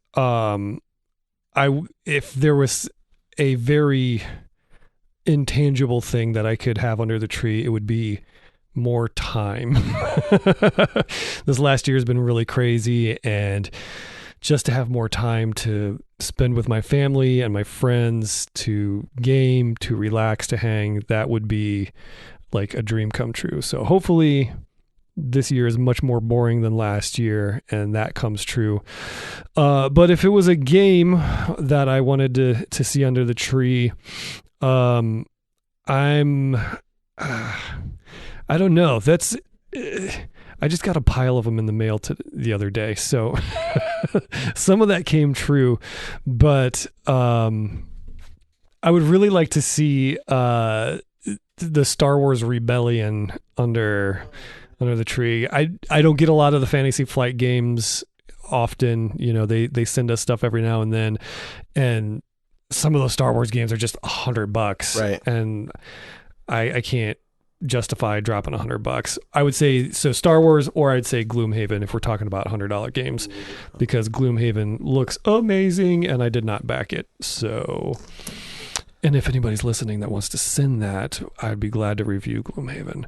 if there was a very intangible thing that I could have under the tree, it would be more time. This last year has been really crazy, and just to have more time to spend with my family and my friends, to game, to relax, to hang, that would be like a dream come true. So hopefully this year is much more boring than last year, and that comes true. But if it was a game that I wanted to see under the tree, I don't know. I just got a pile of them in the mail the other day, so some of that came true. But I would really like to see the Star Wars Rebellion under the tree. I don't get a lot of the Fantasy Flight games often. You know, they send us stuff every now and then, and some of those Star Wars games are just $100, right? And I can't justify dropping $100. I would say so Star Wars, or I'd say Gloomhaven if we're talking about $100 games, because Gloomhaven looks amazing and I did not back it. So, and if anybody's listening that wants to send that, I'd be glad to review Gloomhaven.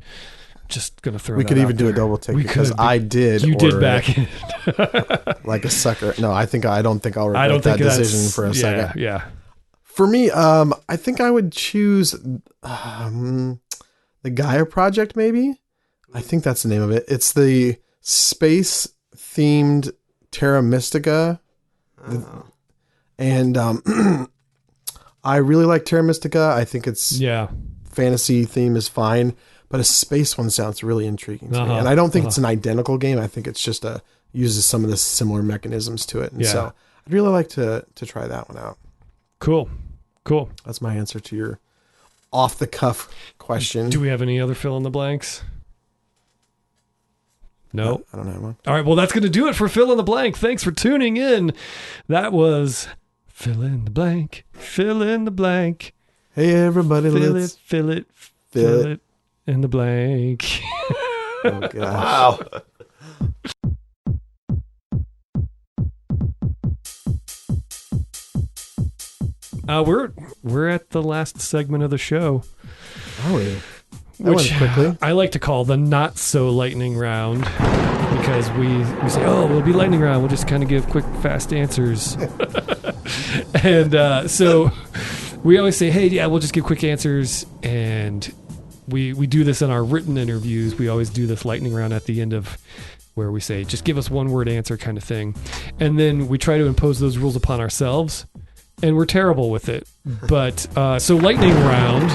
Just gonna throw. We could even do a double take because I did. You did back it like a sucker. No, I don't think I'll regret that decision for a second. Yeah. For me, I think I would choose the Gaia Project, maybe. I think that's the name of it. It's the space-themed Terra Mystica. Oh. And I really like Terra Mystica. I think it's fantasy theme is fine, but a space one sounds really intriguing to me. And I don't think it's an identical game. I think it's just uses some of the similar mechanisms to it. And so I'd really like to try that one out. Cool. That's my answer to your off the cuff question. Do we have any other fill in the blanks? No, I don't have one. All right, well, that's going to do it for Fill in the Blank. Thanks for tuning in. That was Fill in the Blank. Fill in the blank. Hey everybody, let's fill it in the blank. Oh gosh. Wow. We're at the last segment of the show. Are we? Which quickly. I like to call the not so lightning round, because we say, we'll be lightning round. We'll just kind of give quick, fast answers. And so we always say, hey, we'll just give quick answers. And we do this in our written interviews. We always do this lightning round at the end of where we say, just give us one word answer kind of thing. And then we try to impose those rules upon ourselves, and we're terrible with it. But so lightning round.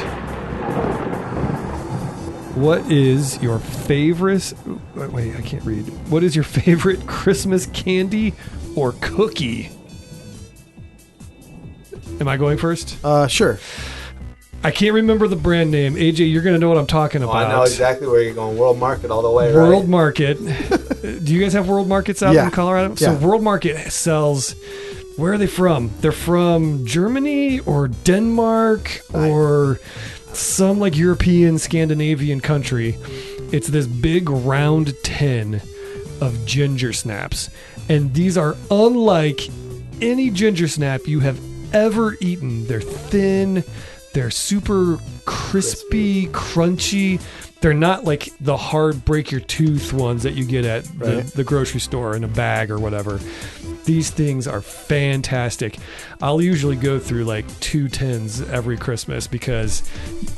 What is your favorite? Wait, I can't read. What is your favorite Christmas candy or cookie? Am I going first? Sure. I can't remember the brand name. AJ, you're going to know what I'm talking about. I know exactly where you're going. World Market all the way, right? World Market. Do you guys have World Markets out in Colorado? So World Market sells... Where are they from? They're from Germany or Denmark or some like European, Scandinavian country. It's this big round tin of ginger snaps. And these are unlike any ginger snap you have ever eaten. They're thin. They're super crispy, crunchy. They're not like the hard break your tooth ones that you get at the grocery store in a bag or whatever. These things are fantastic. I'll usually go through like 2 tins every Christmas because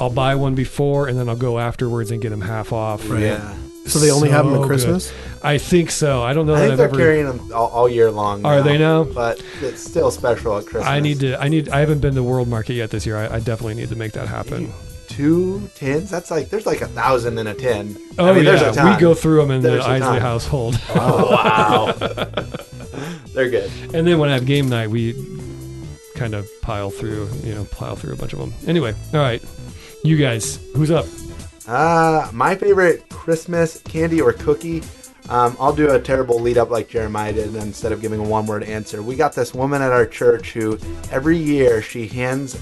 I'll buy one before and then I'll go afterwards and get them half off. Right. Yeah. So they only have them at Christmas? Good. I think so. I don't know. I think they're carrying them all year long. Are they now? But it's still special at Christmas. I haven't been to World Market yet this year. I definitely need to make that happen. 2 tins? That's like, there's like 1,000 in a tin. Oh, there's a ton. We go through them in the Isley household. Oh, wow. They're good. And then when I have game night, we kind of pile through a bunch of them. Anyway, all right. You guys, who's up? My favorite Christmas candy or cookie. I'll do a terrible lead up like Jeremiah did instead of giving a one-word answer. We got this woman at our church who every year she hands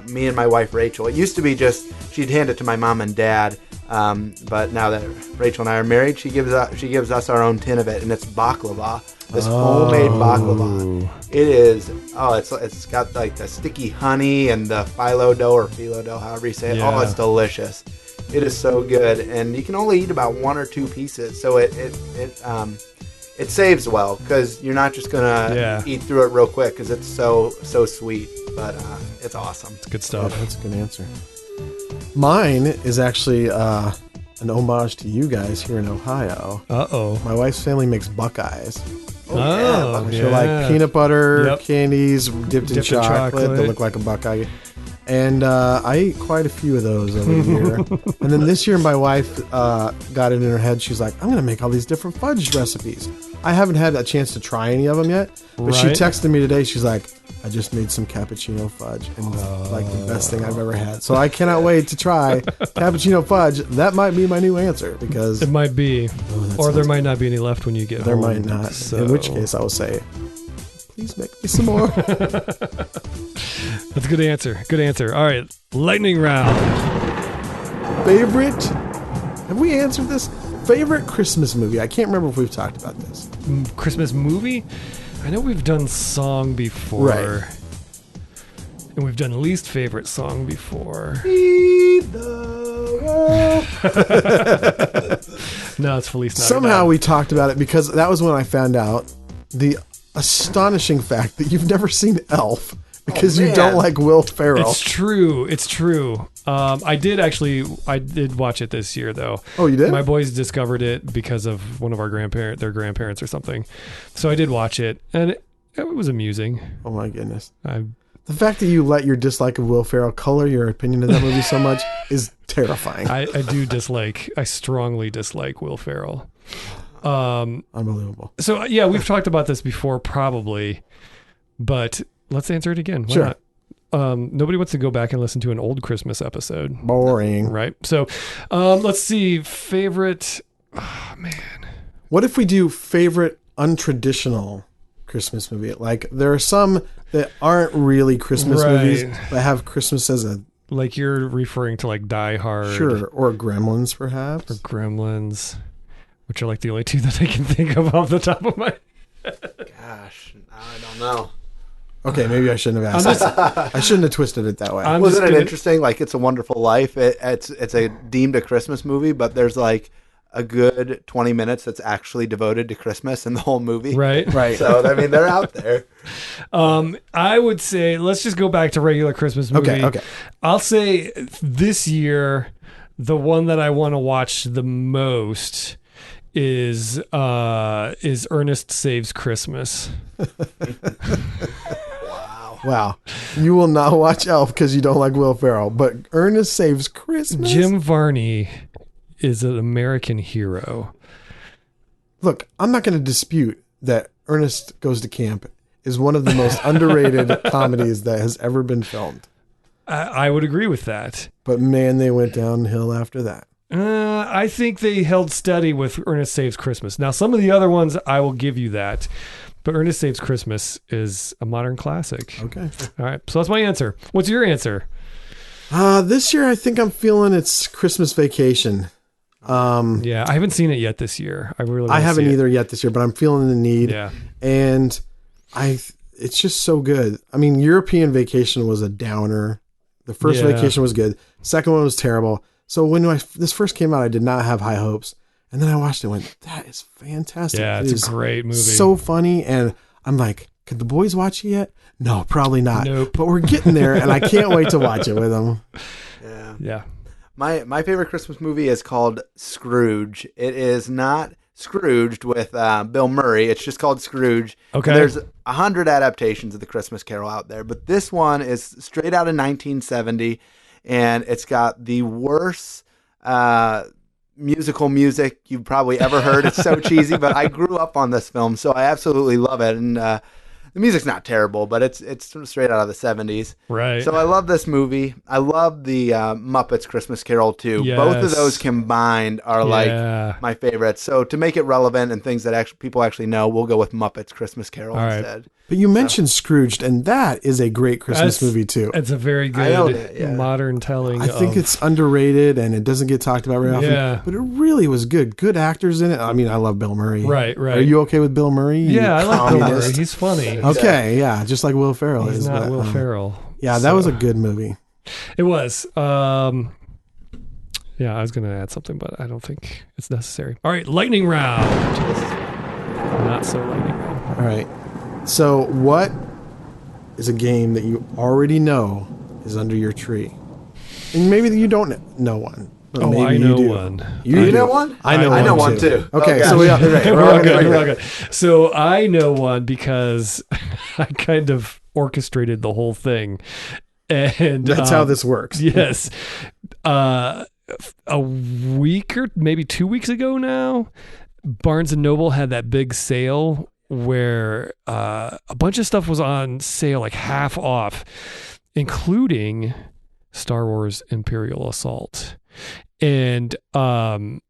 me and my wife Rachel. It used to be just she'd hand it to my mom and dad, but now that Rachel and I are married, she gives us our own tin of it, and it's baklava. This homemade baklava. It is. It's got like the sticky honey and the phyllo dough, however you say it. Yeah. Oh, it's delicious. It is so good, and you can only eat about 1 or 2 pieces, so it saves well because you're not just gonna eat through it real quick because it's so sweet. But it's awesome. It's good stuff. Yeah, that's a good answer. Mine is actually an homage to you guys here in Ohio. Uh-oh. My wife's family makes Buckeyes. They're like peanut butter candies dipped in chocolate that look like a Buckeye. And I ate quite a few of those over the year. And then this year, my wife got it in her head. She's like, I'm going to make all these different fudge recipes. I haven't had a chance to try any of them yet. But she texted me today. She's like, I just made some cappuccino fudge. And it's like the best thing I've ever had. So I cannot wait to try cappuccino fudge. That might be my new answer because... It might be. Or there might not be any left when you get home. There might not. So. In which case, I will say... Please make me some more. That's a good answer. Good answer. All right. Lightning round. Favorite? Have we answered this? Favorite Christmas movie? I can't remember if we've talked about this. Christmas movie? I know we've done song before. Right. And we've done least favorite song before. Feed the world. No, it's Feliz Navidad. Somehow we talked about it because that was when I found out the astonishing fact that you've never seen Elf because you don't like Will Ferrell. It's true. I did watch it this year though. Oh, you did? My boys discovered it because of one of their grandparents or something. So I did watch it and it was amusing. Oh my goodness. The fact that you let your dislike of Will Ferrell color your opinion of that movie so much is terrifying. I strongly dislike Will Ferrell. Unbelievable. So yeah, we've talked about this before probably, but let's answer it again. Why sure. not? Nobody wants to go back and listen to an old Christmas episode. Boring. Right. So let's see. Favorite. Oh, man. What if we do favorite untraditional Christmas movie? Like there are some that aren't really Christmas movies that have Christmas as a... Like you're referring to like Die Hard. Sure. Or Gremlins perhaps. Or Gremlins. Which are like the only 2 that I can think of off the top of my head. Gosh, I don't know. Okay, maybe I shouldn't have asked. I shouldn't have twisted it that way. Wasn't it interesting? Like It's a Wonderful Life. It's a deemed a Christmas movie, but there's like a good 20 minutes that's actually devoted to Christmas in the whole movie. Right. So I mean, they're out there. I would say let's just go back to regular Christmas movie. Okay. I'll say this year, the one that I want to watch the most is Ernest Saves Christmas. Wow. You will not watch Elf because you don't like Will Ferrell, but Ernest Saves Christmas? Jim Varney is an American hero. Look, I'm not going to dispute that Ernest Goes to Camp is one of the most underrated comedies that has ever been filmed. I would agree with that. But man, they went downhill after that. I think they held steady with Ernest Saves Christmas. Now, some of the other ones, I will give you that. But Ernest Saves Christmas is a modern classic. Okay. All right. So that's my answer. What's your answer? This year, I think I'm feeling it's Christmas Vacation. Yeah, I haven't seen it yet this year. I haven't either yet this year, but I'm feeling the need. Yeah. And it's just so good. I mean, European Vacation was a downer. The first Vacation was good. Second one was terrible. So when this first came out, I did not have high hopes. And then I watched it and went, that is fantastic. Yeah, it's a great movie. So funny. And I'm like, could the boys watch it yet? No, probably not. Nope. But we're getting there, and I can't wait to watch it with them. Yeah. My favorite Christmas movie is called Scrooge. It is not Scrooged with Bill Murray. It's just called Scrooge. Okay. And there's 100 adaptations of the Christmas Carol out there, but this one is straight out of 1970, and it's got the worst musical music you've probably ever heard. It's so cheesy, but I grew up on this film, so I absolutely love it. And the music's not terrible, but it's straight out of the 70s. Right. So I love this movie. I love the Muppets Christmas Carol too. Yes. Both of those combined are like my favorites. So to make it relevant and things that people actually know, we'll go with Muppets Christmas Carol instead. But you mentioned Scrooged, and that is a great Christmas movie too. It's a very good modern telling. I think it's underrated and it doesn't get talked about very often. Yeah. But it really was good. Good actors in it. I mean, I love Bill Murray. Right. Are you okay with Bill Murray? Yeah, I like Bill Murray. He's funny. Okay, yeah, just like Will Ferrell He's is. not Will Ferrell. Yeah, that was a good movie. It was. Yeah, I was going to add something, but I don't think it's necessary. All right, lightning round. Not so lightning round. All right. So what is a game that you already know is under your tree? And maybe you don't know one. But maybe I know you do. one. You know one? I know one too. Okay, Oh, so we're all good. We're all good. So I know one because I kind of orchestrated the whole thing. And That's how this works. Yes. A week or maybe 2 weeks ago now, Barnes & Noble had that big sale where a bunch of stuff was on sale, like half off, including Star Wars Imperial Assault. And so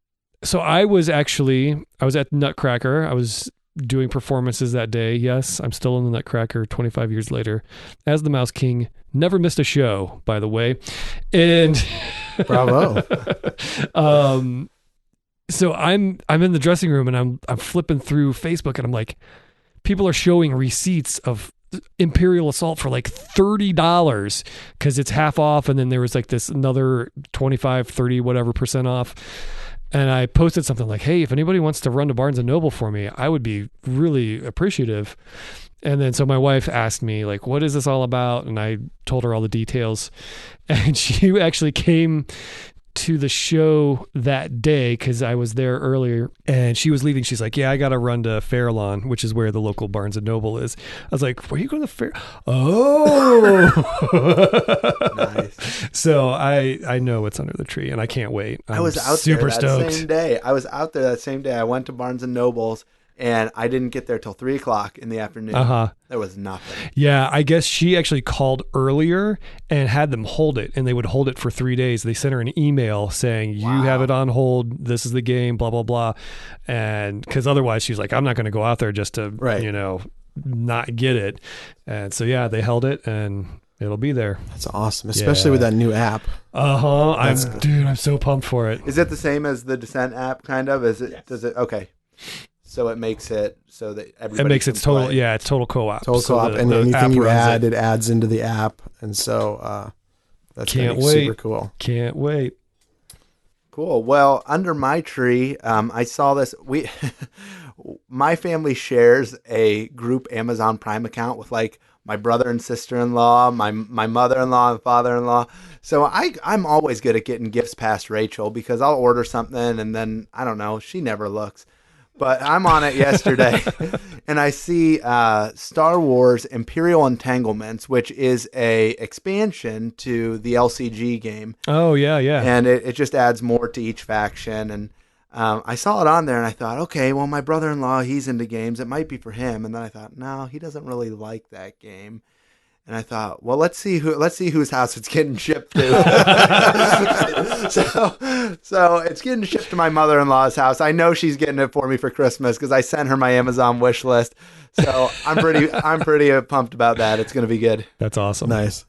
I was at Nutcracker. I was doing performances that day. Yes, I'm still in the Nutcracker 25 years later as the Mouse King. Never missed a show, by the way. And Bravo. So I'm in the dressing room and I'm flipping through Facebook and I'm like, people are showing receipts of Imperial Assault for like $30 because it's half off, and then there was like this another 25, 30, whatever % off. And I posted something like, hey, if anybody wants to run to Barnes & Noble for me, I would be really appreciative. And then so my wife asked me, like, what is this all about? And I told her all the details. And she actually came to the show that day because I was there earlier, and she was leaving. She's like, yeah, I got to run to Fairlawn, which is where the local Barnes & Noble is. I was like, where are you going to Fair? Oh, nice. So I know what's under the tree, and I can't wait. I was out super there that stoked. same day. I was out there that same day. I went to Barnes & Noble's, and I didn't get there till 3:00 in the afternoon. There was nothing. Yeah, I guess she actually called earlier and had them hold it, and they would hold it for 3 days. They sent her an email saying, you have it on hold. This is the game, blah, blah, blah. And because otherwise she's like, I'm not going to go out there just to, not get it. And so, yeah, they held it, and it'll be there. That's awesome, especially with that new app. I'm so pumped for it. Is it the same as the Descent app, kind of? Is it? Yes. Does it? Okay. So it makes it so that everybody. It makes it total. Yeah, it's total co-op. Total co-op, and anything you add, it adds into the app, and so that's super cool. Can't wait. Cool. Well, under my tree, I saw this. My family shares a group Amazon Prime account with like my brother and sister-in-law, my mother-in-law and father-in-law. So I'm always good at getting gifts past Rachel because I'll order something and then, I don't know, she never looks. But I'm on it yesterday, and I see Star Wars Imperial Entanglements, which is a expansion to the LCG game. Oh, yeah. And it just adds more to each faction. And I saw it on there, and I thought, okay, well, my brother-in-law, he's into games. It might be for him. And then I thought, no, he doesn't really like that game. And I thought, well, let's see whose house it's getting shipped to. so it's getting shipped to my mother-in-law's house. I know she's getting it for me for Christmas because I sent her my Amazon wish list. So I'm pretty pumped about that. It's going to be good. That's awesome. Nice.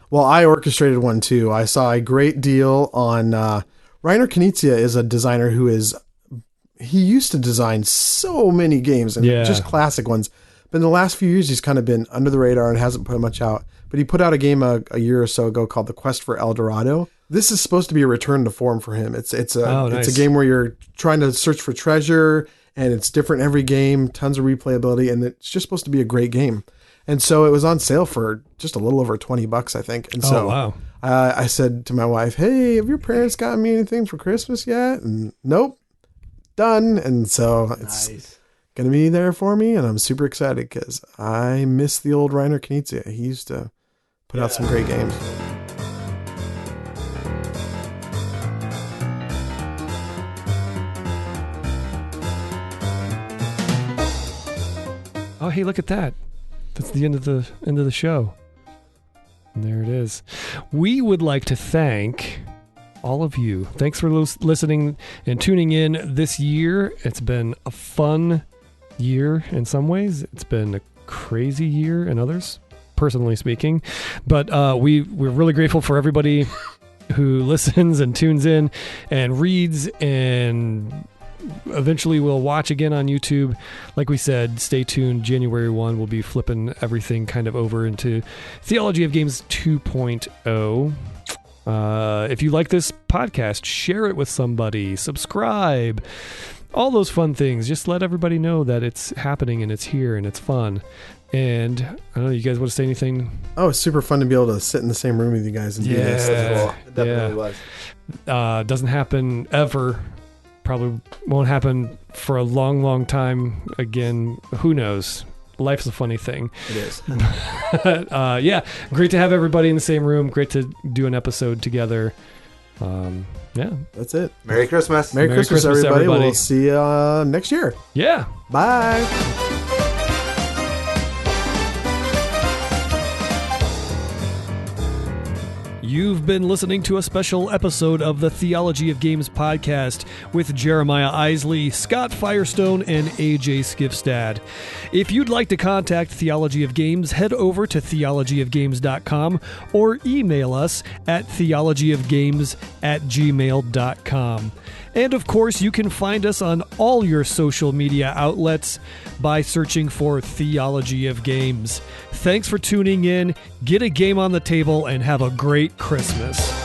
Well, I orchestrated one too. I saw a great deal on Reiner Knizia is a designer he used to design so many games and just classic ones. But in the last few years, he's kind of been under the radar and hasn't put much out. But he put out a game a year or so ago called The Quest for El Dorado. This is supposed to be a return to form for him. It's a game where you're trying to search for treasure, and it's different every game, tons of replayability, and it's just supposed to be a great game. And so it was on sale for just a little over $20, I think. And so wow. I said to my wife, hey, have your parents gotten me anything for Christmas yet? And nope, done. And so it's going to be there for me, and I'm super excited because I miss the old Reiner Knizia. He used to put out some great games. Oh, hey, look at that. That's the end of the show. And there it is. We would like to thank all of you. Thanks for listening and tuning in this year. It's been a fun year in some ways. It's been a crazy year in others, personally speaking. But we're really grateful for everybody who listens and tunes in and reads, and eventually we'll watch again on YouTube. Like we said, stay tuned. January 1, we'll be flipping everything kind of over into Theology of Games 2.0. If you like this podcast, share it with somebody, subscribe, all those fun things. Just let everybody know that it's happening and it's here and it's fun. And I don't know, you guys want to say anything? Oh, it's super fun to be able to sit in the same room with you guys and do this. That's cool. It definitely was. Doesn't happen ever. Probably won't happen for a long, long time again. Who knows? Life's a funny thing. It is. But, yeah, great to have everybody in the same room. Great to do an episode together. Yeah. That's it. Merry Christmas. Merry Christmas, everybody. We'll see you next year. Yeah. Bye. You've been listening to a special episode of the Theology of Games podcast with Jeremiah Isley, Scott Firestone, and AJ Skifstad. If you'd like to contact Theology of Games, head over to theologyofgames.com or email us at theologyofgames@gmail.com. And of course, you can find us on all your social media outlets by searching for Theology of Games. Thanks for tuning in. Get a game on the table and have a great Christmas.